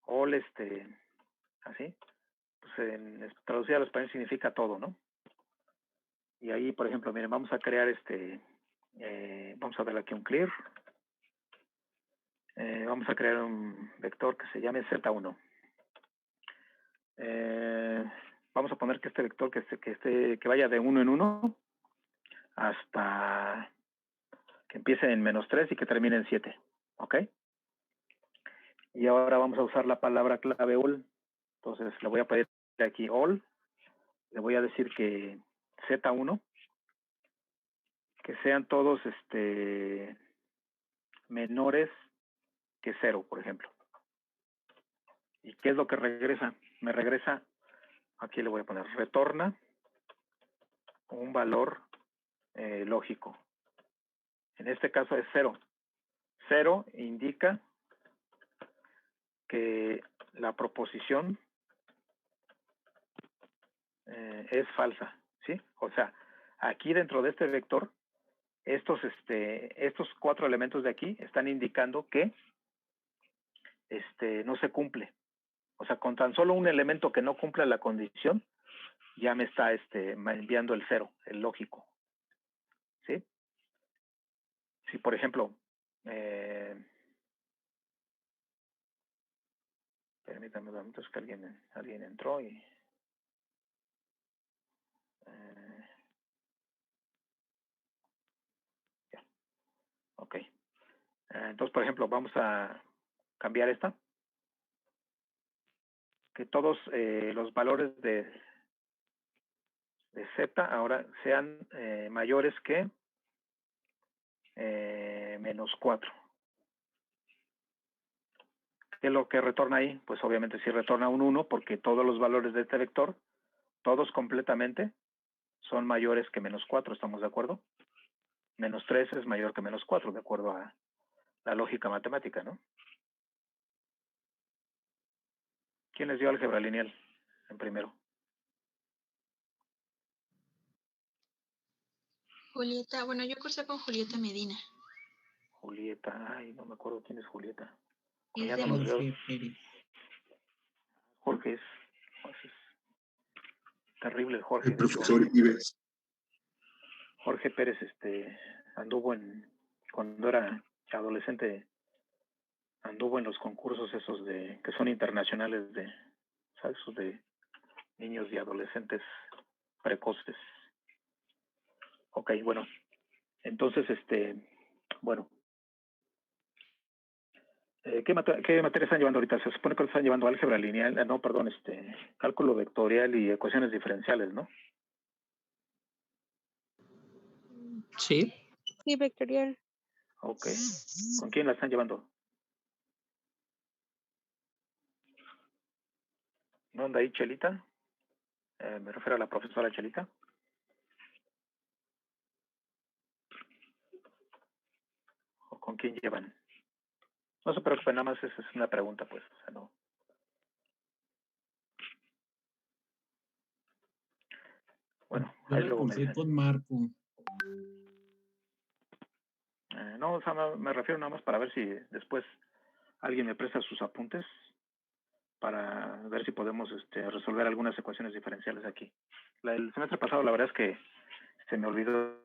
All, así, pues traducida al español significa todo, ¿no? Y ahí, por ejemplo, miren, vamos a crear vamos a darle aquí un clear. Vamos a crear un vector que se llame Z1. Vamos a poner que este vector que vaya de 1 en 1 hasta que empiece en -3 y que termine en 7. ¿Ok? Y ahora vamos a usar la palabra clave all. Entonces le voy a pedir aquí all. Le voy a decir que Z1, que sean todos menores que 0, por ejemplo. ¿Y qué es lo que regresa? Me regresa, aquí le voy a poner, retorna un valor lógico. En este caso es 0. 0 indica que la proposición es falsa, ¿sí? O sea, aquí dentro de este vector, estos 4 elementos de aquí están indicando que no se cumple. O sea, con tan solo un elemento que no cumpla la condición, ya me está enviando el 0, el lógico. ¿Sí? Si, por ejemplo, permítanme un momento, es que alguien entró y... ya. Ok. Entonces, por ejemplo, vamos a cambiar esta. Que todos los valores de Z ahora sean mayores que -4. ¿Qué es lo que retorna ahí? Pues obviamente sí retorna un 1 porque todos los valores de este vector, todos completamente, son mayores que -4, ¿estamos de acuerdo? -3 es mayor que -4, de acuerdo a la lógica matemática, ¿no? ¿Quién les dio álgebra lineal en primero? Julieta, bueno, yo cursé con Julieta Medina. Julieta, ay, no me acuerdo quién es Julieta. Es Ya de no me olvidó. Jorge Pérez. Jorge es terrible el Jorge. El profesor Ives. Jorge Pérez anduvo cuando era adolescente, anduvo en los concursos esos que son internacionales ¿sabes? Esos de niños y adolescentes precoces. Ok, bueno. Entonces, bueno. ¿Qué materia están llevando ahorita? Se supone que están llevando álgebra lineal, no, perdón, cálculo vectorial y ecuaciones diferenciales, ¿no? Sí. Sí, vectorial. Ok. ¿Con quién la están llevando? ¿No anda ahí Chelita? Me refiero a la profesora Chelita. ¿O con quién llevan? No se preocupen, nada más esa es una pregunta, pues. O sea, no. Bueno, Yo ahí la luego me cursé dicen. con Marco. No, o sea, me refiero nada más para ver si después alguien me presta sus apuntes para ver si podemos resolver algunas ecuaciones diferenciales aquí. El semestre pasado la verdad es que se me olvidó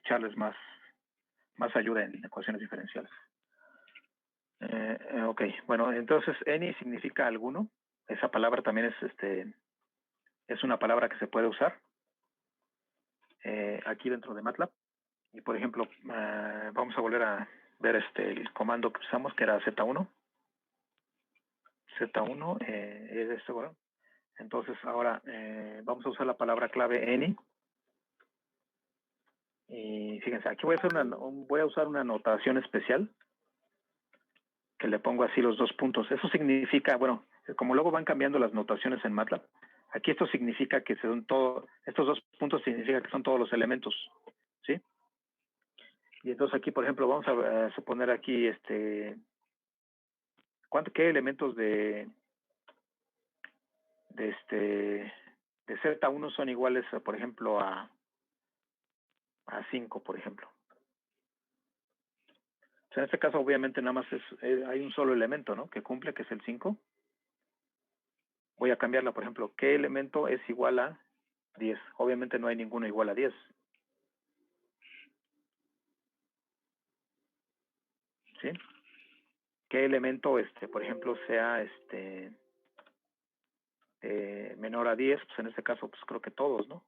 echarles más ayuda en ecuaciones diferenciales. Ok, bueno, entonces any significa alguno. Esa palabra también es una palabra que se puede usar aquí dentro de MATLAB. Y por ejemplo, vamos a volver a ver el comando que usamos, que era Z1. Z1 es esto, ¿verdad? Entonces ahora vamos a usar la palabra clave any. Y fíjense, aquí voy a usar una notación especial que le pongo así los 2 puntos. Eso significa, bueno, como luego van cambiando las notaciones en MATLAB, aquí esto significa que estos 2 puntos significa que son todos los elementos, ¿sí? Y entonces aquí, por ejemplo, vamos a suponer aquí, ¿qué elementos de Z1 son iguales, por ejemplo, a 5, por ejemplo? O sea, en este caso, obviamente, nada más hay un solo elemento, ¿no? Que cumple, que es el 5. voy a cambiarla, por ejemplo, ¿qué elemento es igual a 10? Obviamente no hay ninguno igual a 10. ¿Sí? ¿Qué elemento, por ejemplo, sea menor a 10? Pues en este caso, pues creo que todos, ¿no?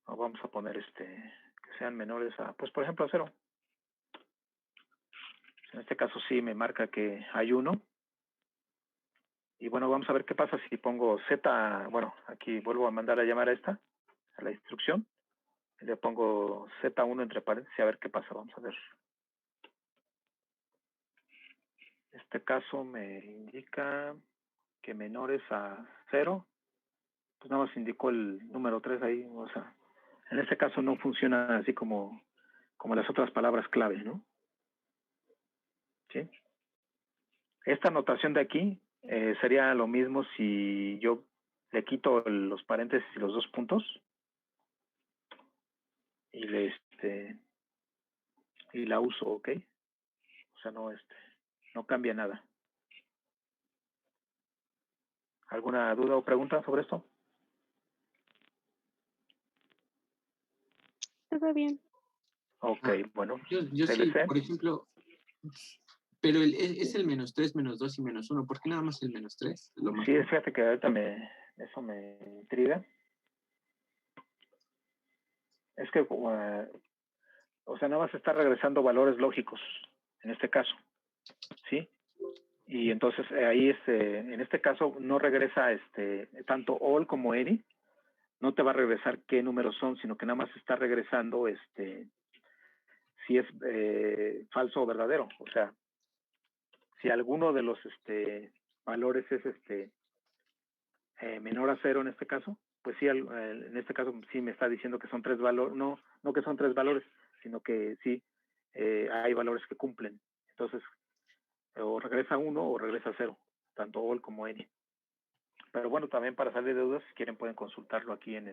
O vamos a poner que sean menores a, pues por ejemplo, a 0. En este caso sí me marca que hay 1. Y bueno, vamos a ver qué pasa si pongo Z. Bueno, aquí vuelvo a mandar a llamar a la instrucción. Y le pongo Z1 entre paréntesis a ver qué pasa. Vamos a ver. Este caso me indica que menores a 0. Pues nada más indicó el número 3 ahí. O sea, en este caso no funciona así como las otras palabras clave, ¿no? ¿Sí? Esta notación de aquí sería lo mismo si yo le quito los paréntesis y los 2 puntos y y la uso, ¿ok? O sea, no cambia nada. ¿Alguna duda o pregunta sobre esto? Todo bien. Ok, bueno. Yo sí, por ejemplo, pero es el -3, -2 y -1. ¿Por qué nada más el -3? Sí, fíjate que ahorita eso me intriga. Es que, o sea, nada más está regresando valores lógicos, en este caso. ¿Sí? Y entonces ahí, en este caso, no regresa tanto all como any. No te va a regresar qué números son, sino que nada más está regresando si es falso o verdadero. O sea, si alguno de los valores es menor a 0 en este caso, pues sí, en este caso sí me está diciendo que son 3 valores, no que son 3 valores, sino que sí hay valores que cumplen. Entonces, o regresa 1 o regresa 0, tanto all como any. Pero bueno, también para salir de dudas, si quieren pueden consultarlo aquí en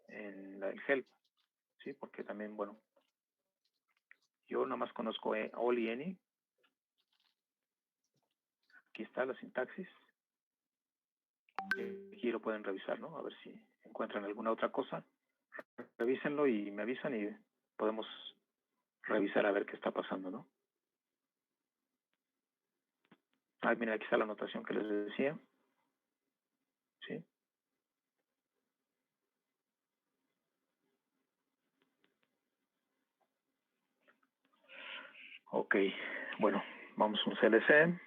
el help, ¿sí? Porque también, bueno, yo nada más conozco all y any. Aquí está la sintaxis. Aquí lo pueden revisar, ¿no? A ver si encuentran alguna otra cosa. Revísenlo y me avisan y podemos revisar a ver qué está pasando, ¿no? Ah, mira, aquí está la anotación que les decía. ¿Sí? Ok, bueno, vamos a un CLC.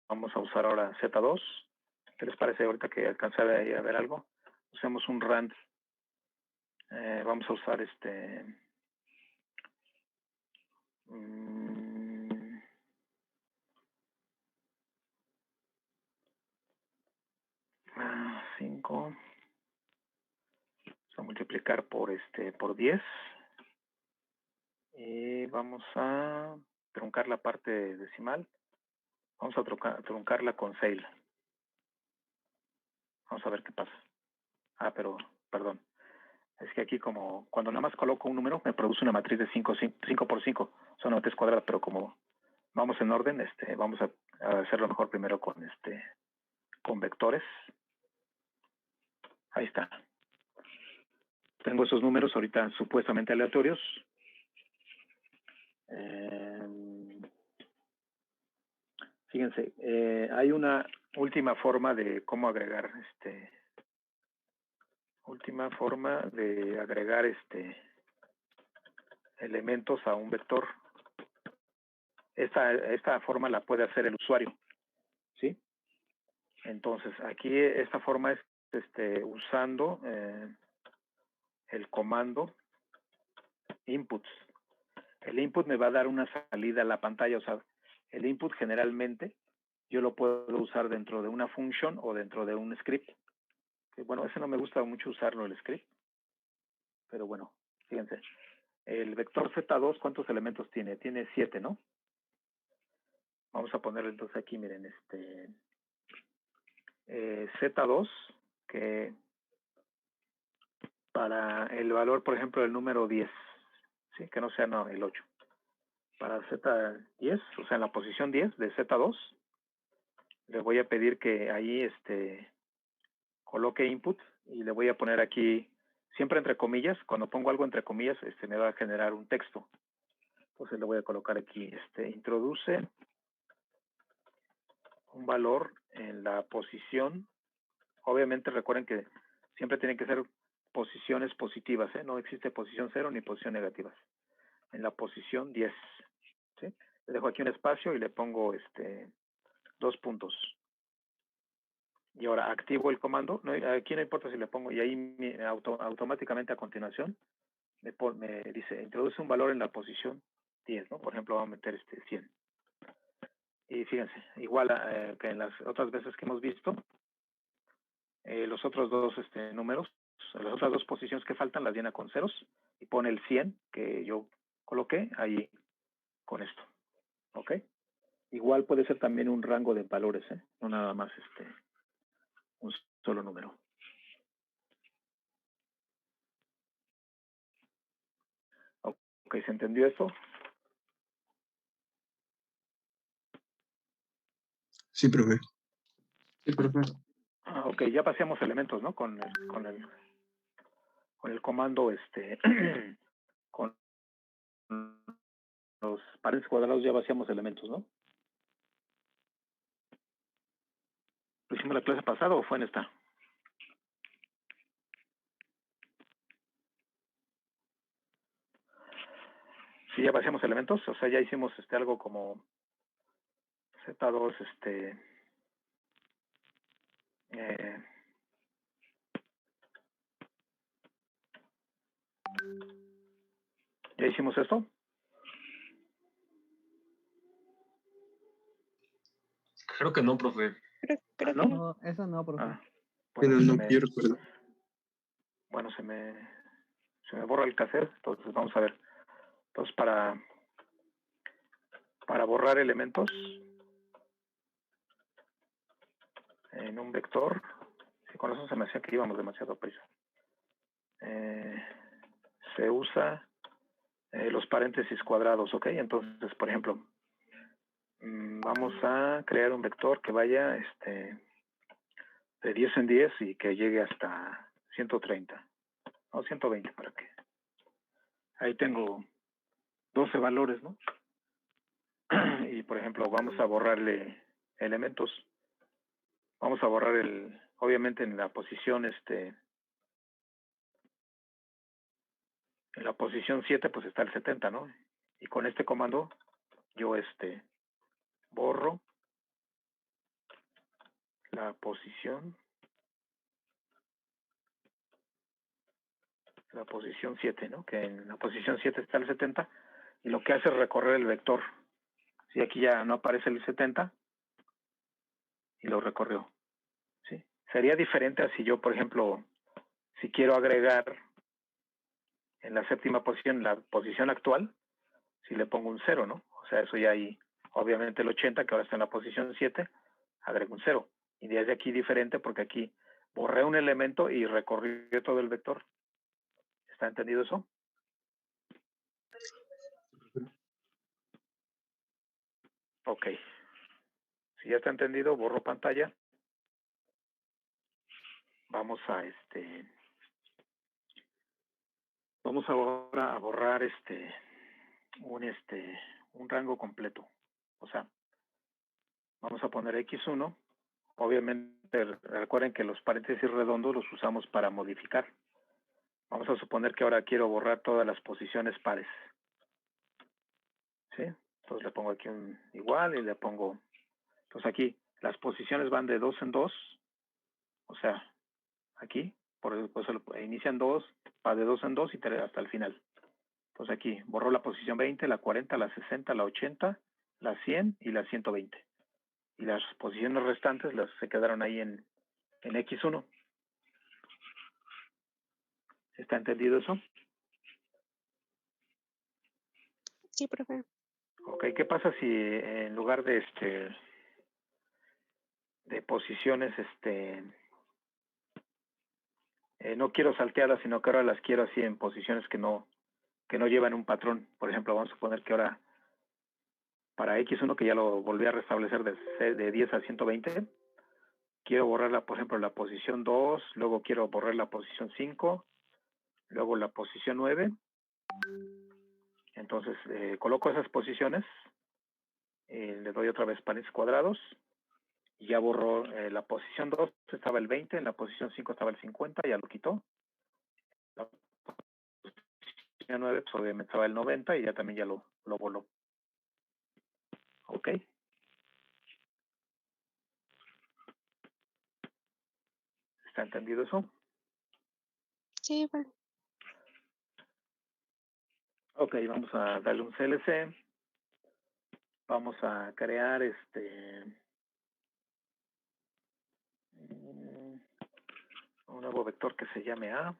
Vamos a usar ahora Z2. ¿Qué les parece ahorita que alcancé a ver algo? Usemos un rand. Vamos a usar cinco. Vamos a multiplicar por 10. Y vamos a truncar la parte decimal. Vamos a truncarla con Ceil. Vamos a ver qué pasa. Pero, perdón. Es que aquí como cuando nada más coloco un número, me produce una matriz de 5 por 5. Son una matriz cuadrada, pero como vamos en orden, vamos a hacerlo mejor primero con vectores. Ahí está. Tengo esos números ahorita supuestamente aleatorios. Fíjense, hay una última forma de cómo agregar elementos a un vector. Esta forma la puede hacer el usuario, ¿sí? Entonces, aquí esta forma es usando el comando inputs. El input me va a dar una salida a la pantalla, o sea, el input generalmente yo lo puedo usar dentro de una function o dentro de un script. Que, bueno, ese no me gusta mucho usarlo, el script. Pero bueno, fíjense. El vector Z2, ¿cuántos elementos tiene? Tiene 7, ¿no? Vamos a ponerle entonces aquí, miren, Z2, que para el valor, por ejemplo, del número 10, ¿sí? Que no sea el 8. para Z10, o sea, en la posición 10 de Z2, le voy a pedir que ahí coloque input y le voy a poner aquí, siempre entre comillas, cuando pongo algo entre comillas, me va a generar un texto. Entonces le voy a colocar aquí, introduce un valor en la posición. Obviamente recuerden que siempre tienen que ser posiciones positivas, no existe posición 0 ni posición negativas. En la posición 10, ¿sí? Le dejo aquí un espacio y le pongo 2 puntos. Y ahora activo el comando. No, aquí no importa si le pongo, y ahí automáticamente a continuación me dice, introduce un valor en la posición 10, ¿no? Por ejemplo, vamos a meter 100. Y fíjense, igual que en las otras veces que hemos visto, los otros dos números, las otras dos posiciones que faltan las llena con ceros y pone el 100 que yo coloqué ahí con esto. ¿Ok? Igual puede ser también un rango de valores, no nada más un solo número. Ok, ¿se entendió esto? Sí, profe. Sí, profe. Ok, ya paseamos elementos, ¿no? Con el comando, con los paréntesis cuadrados ya vaciamos elementos, ¿no? ¿Lo hicimos la clase pasada o fue en esta? Sí, ya vaciamos elementos, o sea, ya hicimos algo como Z2, ¿ya hicimos esto? Creo que no, profe. Creo ¿No? que no. No, eso no, profe. Bueno, Pero no, yo recuerdo. Bueno, se me borra el cassette, entonces vamos a ver. Entonces, para borrar elementos en un vector, sí, con eso se me hacía que íbamos demasiado prisa. Se usa los paréntesis cuadrados, ¿ok? Entonces, por ejemplo, vamos a crear un vector que vaya de 10 en 10 y que llegue hasta 130 o 120 para que ahí tengo 12 valores, ¿no? Y por ejemplo vamos a borrarle elementos, vamos a borrar obviamente en la posición en la posición 7 pues está el 70, ¿no? Y con este comando yo borro la posición 7, ¿no? Que en la posición 7 está el 70 y lo que hace es recorrer el vector. Si aquí ya no aparece el 70 y lo recorrió, ¿sí? Sería diferente a si yo, por ejemplo, si quiero agregar en la séptima posición, la posición actual, si le pongo un 0, ¿no? O sea, eso ya ahí, obviamente el 80, que ahora está en la posición 7, agrego un 0. Y desde aquí diferente porque aquí borré un elemento y recorrí todo el vector. ¿Está entendido eso? Ok. Si ya está entendido, borro pantalla. Vamos a vamos ahora a borrar un rango completo. O sea, vamos a poner X1. Obviamente, recuerden que los paréntesis redondos los usamos para modificar. Vamos a suponer que ahora quiero borrar todas las posiciones pares. ¿Sí? Entonces le pongo aquí un igual y le pongo... Entonces aquí las posiciones van de 2 en 2. O sea, aquí, por eso inician 2, va de 2 en 2 y hasta el final. Entonces aquí borró la posición 20, la 40, la 60, la 80, la 100 y la 120. Y las posiciones restantes se quedaron ahí en X1. ¿Está entendido eso? Sí, profe. Ok, ¿qué pasa si en lugar de de posiciones no quiero salteadas, sino que ahora las quiero así en posiciones que no llevan un patrón? Por ejemplo, vamos a suponer que ahora para X1, que ya lo volví a restablecer de 10 a 120, quiero borrar, por ejemplo, la posición 2, luego quiero borrar la posición 5, luego la posición 9. Entonces, coloco esas posiciones, le doy otra vez paréntesis cuadrados, y ya borró la posición 2, estaba el 20, en la posición 5 estaba el 50, ya lo quitó. La posición 9, pues obviamente estaba el 90, y ya también ya lo voló. ¿Ok? ¿Está entendido eso? Sí, vale. Ok, vamos a darle un CLC. Vamos a crear un nuevo vector que se llame A.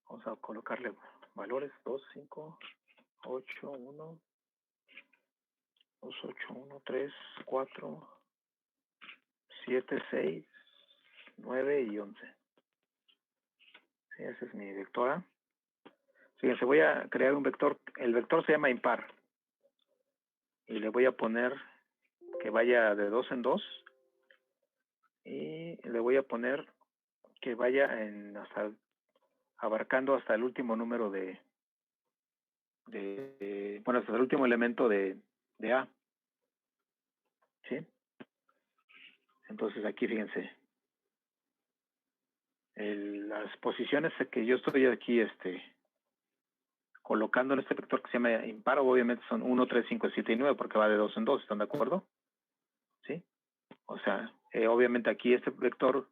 Vamos a colocarle valores 2, 5, 8, 1, 2, 8, 1, 3, 4, 7, 6, 9 y 11. Sí, ese es mi vector A. Fíjense, voy a crear un vector. El vector se llama impar. Y le voy a poner que vaya de 2 en 2. Y le voy a poner que vaya abarcando hasta el último número bueno, hasta el último elemento de A. ¿Sí? Entonces aquí fíjense. Las posiciones que yo estoy aquí colocando en este vector que se llama impar, obviamente son 1, 3, 5, 7 y 9 porque va de 2 en 2, ¿están de acuerdo? ¿Sí? O sea, obviamente aquí este vector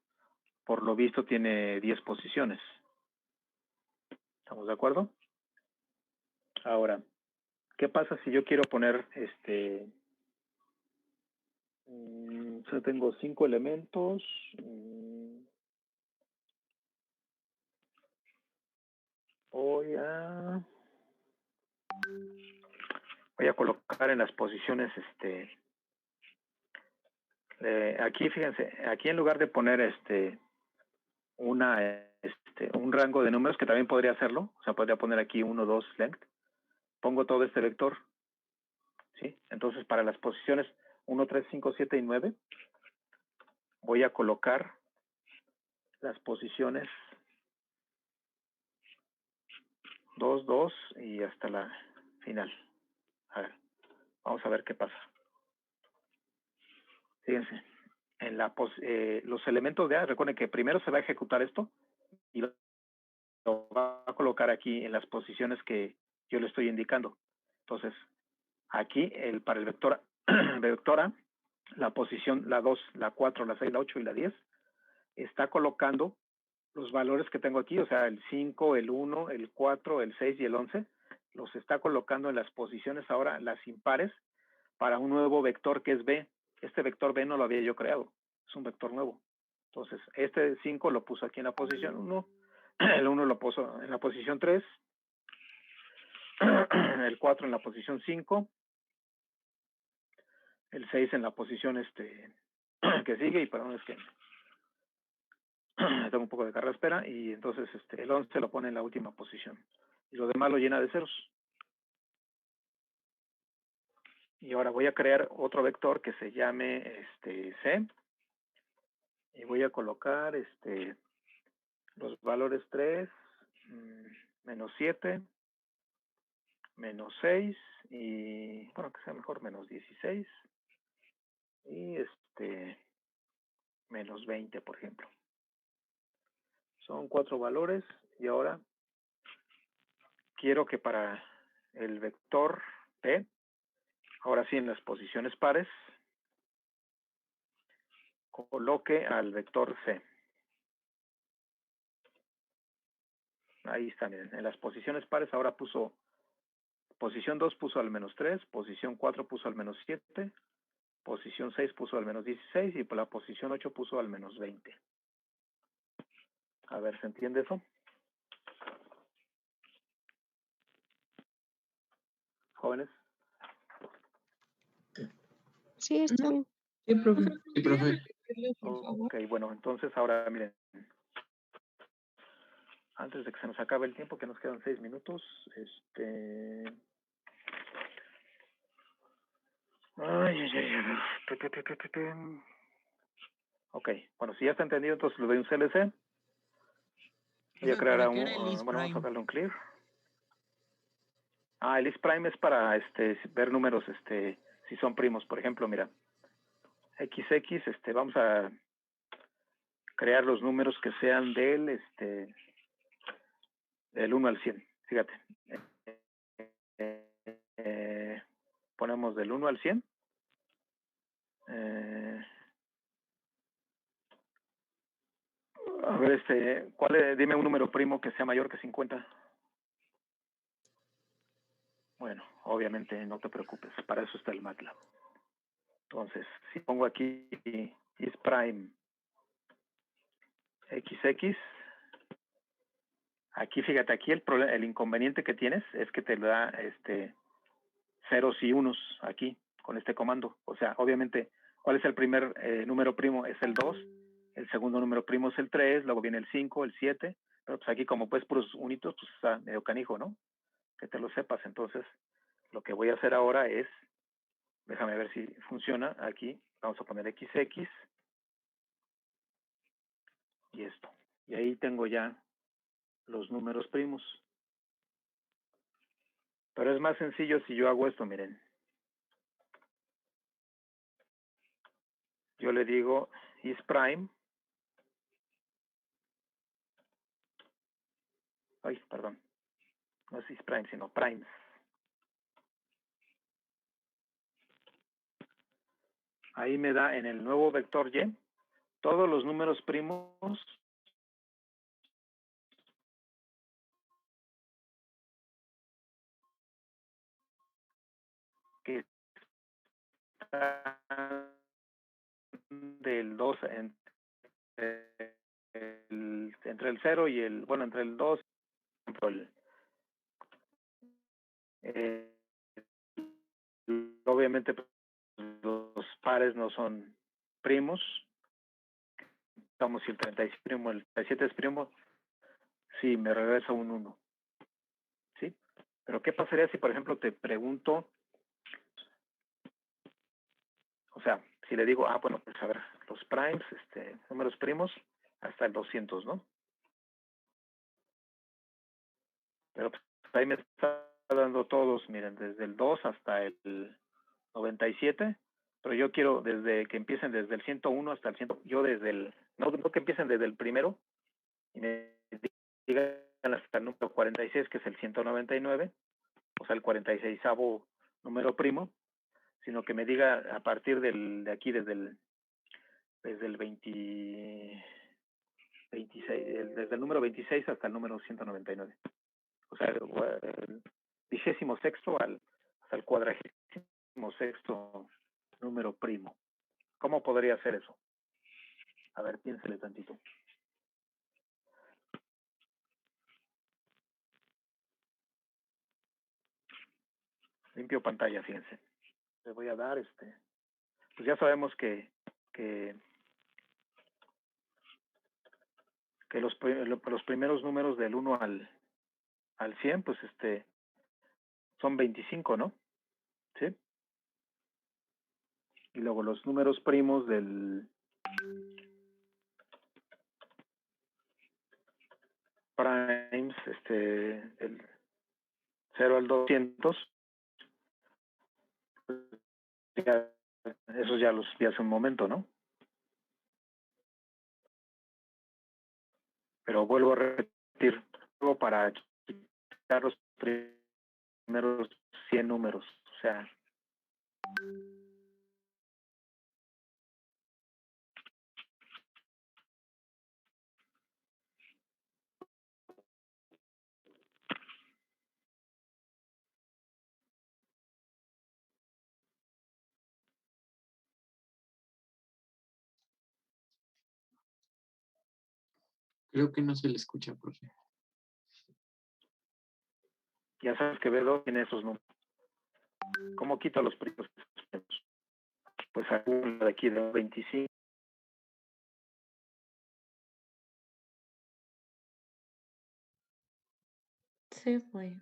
por lo visto tiene 10 posiciones. ¿Estamos de acuerdo? Ahora, ¿qué pasa si yo quiero poner yo tengo 5 elementos. Voy a colocar en las posiciones aquí fíjense, aquí en lugar de poner un rango de números, que también podría hacerlo, o sea, podría poner aquí 1, 2 length, pongo todo este vector, ¿sí? Entonces para las posiciones 1, 3, 5, 7 y 9 voy a colocar las posiciones 2, 2 y hasta la final. A ver, vamos a ver qué pasa. Fíjense, en los elementos de A, recuerden que primero se va a ejecutar esto y lo va a colocar aquí en las posiciones que yo le estoy indicando. Entonces, aquí para el vector A, la posición, la 2, la 4, la 6, la 8 y la 10, está colocando los valores que tengo aquí, o sea, el 5, el 1, el 4, el 6 y el 11, los está colocando en las posiciones ahora, las impares, para un nuevo vector que es B. Este vector B no lo había yo creado, es un vector nuevo. Entonces, este 5 lo puso aquí en la posición 1, el 1 lo puso en la posición 3, el 4 en la posición 5, el 6 en la posición que sigue, y perdón, es que tengo un poco de carraspera, y entonces el 11 lo pone en la última posición. Y lo demás lo llena de ceros. Y ahora voy a crear otro vector que se llame C. Y voy a colocar los valores 3, menos 7, menos 6, y bueno, que sea mejor menos 16, y menos 20, por ejemplo. Son 4 valores, y ahora quiero que para el vector P, ahora sí en las posiciones pares, coloque al vector C. Ahí está, miren, en las posiciones pares ahora puso, posición 2 puso al menos 3, posición 4 puso al menos 7, posición 6 puso al menos 16 y la posición 8 puso al menos 20. A ver, ¿se entiende eso? ¿Jóvenes? Sí, está bien. Sí, profe. Sí, profe. Ok, bueno, entonces ahora miren, antes de que se nos acabe el tiempo, que nos quedan 6 minutos, Ay, ay, ay, a ver. Ok, bueno, si ya está entendido, entonces le doy un CLC. Voy a Profe, crear ¿para un, qué era el is bueno, vamos a prime? darle un clear. El is prime es para ver números si son primos. Por ejemplo, mira, XX, vamos a crear los números que sean del 1 al 100. Fíjate. Ponemos del 1 al 100. A ver, dime un número primo que sea mayor que 50. Bueno, obviamente no te preocupes, para eso está el MATLAB. Entonces, si pongo aquí is prime XX, aquí fíjate, aquí el inconveniente que tienes es que te da ceros y unos aquí con este comando. O sea, obviamente, ¿cuál es el primer número primo? Es el 2. El segundo número primo es el 3, luego viene el 5, el 7. Pero pues aquí como pues puros unitos, pues está medio canijo, ¿no? Que te lo sepas. Entonces, lo que voy a hacer ahora es, déjame ver si funciona. Aquí vamos a poner XX y esto. Y ahí tengo ya los números primos. Pero es más sencillo si yo hago esto, miren. Yo le digo is prime. Ay, perdón. No es is prime, sino primes. Ahí me da en el nuevo vector Y todos los números primos que están del 2 entre el 0 y entre el 2, por ejemplo, obviamente los pares no son primos. Digamos, si el 36 es primo, el 37 es primo, sí, me regresa un 1. ¿Sí? Pero ¿qué pasaría si, por ejemplo, te pregunto, o sea, si le digo, bueno, pues a ver, los primes, números primos, hasta el 200, ¿no? Pero pues, ahí me está dando todos, miren, desde el 2 hasta el 97, pero yo quiero desde que empiecen desde el 101 hasta el 100, yo desde el, no que empiecen desde el primero, y me digan hasta el número 46, que es el 199, o sea, el 46avo número primo, sino que me diga a partir de aquí, desde el 26, desde el número 26 hasta el número 199. O sea, el 26º hasta el 46º número primo. ¿Cómo podría ser eso? A ver, piénsele tantito. Limpio pantalla, fíjense. Le voy a dar pues ya sabemos que los primeros números del 1 al 100, pues son 25, ¿no? ¿Sí? Y luego los números primos del primes, el 0 al 200, pues ya, esos ya los vi hace un momento, ¿no? Pero vuelvo a repetir, para quitar los primeros 100 números, o sea, Creo que no se le escucha, profe. ya sabes que B2 tiene esos números. ¿Cómo quito los primeros? Pues alguno de aquí de 25. Se fue.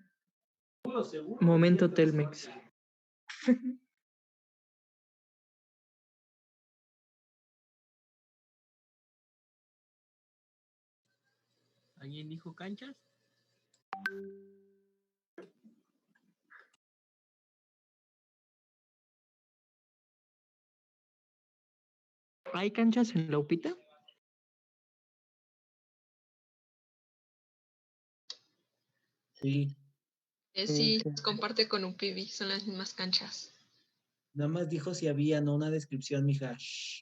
Momento Telmex. ¿Alguien dijo canchas? ¿Hay canchas en la UPITA? Sí. Sí, comparte con un PB, son las mismas canchas. Nada más dijo si había, no una descripción, mija. Shh.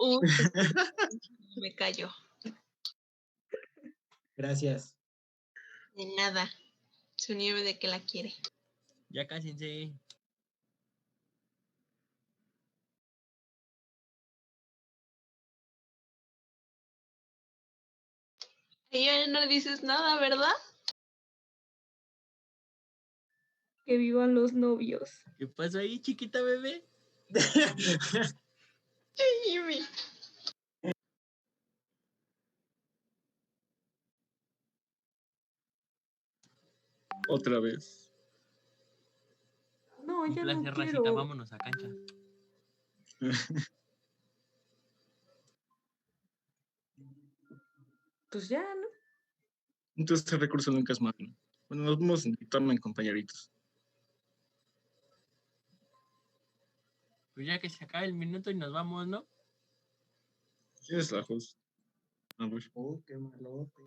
Me callo. Gracias. De nada. Su nieve de que la quiere. Ya cállense. Y ya no dices nada, ¿verdad? Que vivan los novios. ¿Qué pasó ahí, chiquita bebé? Jimmy. Otra vez. No, Un ya placer, no racita, quiero. vámonos a cancha. Pues ya, ¿no? Entonces este recurso nunca es malo. Bueno, nos vamos a invitarme en compañeritos. Pues ya que se acabe el minuto y nos vamos, ¿no? ¿Quién es la host? Ah, voy. Oh, qué malote.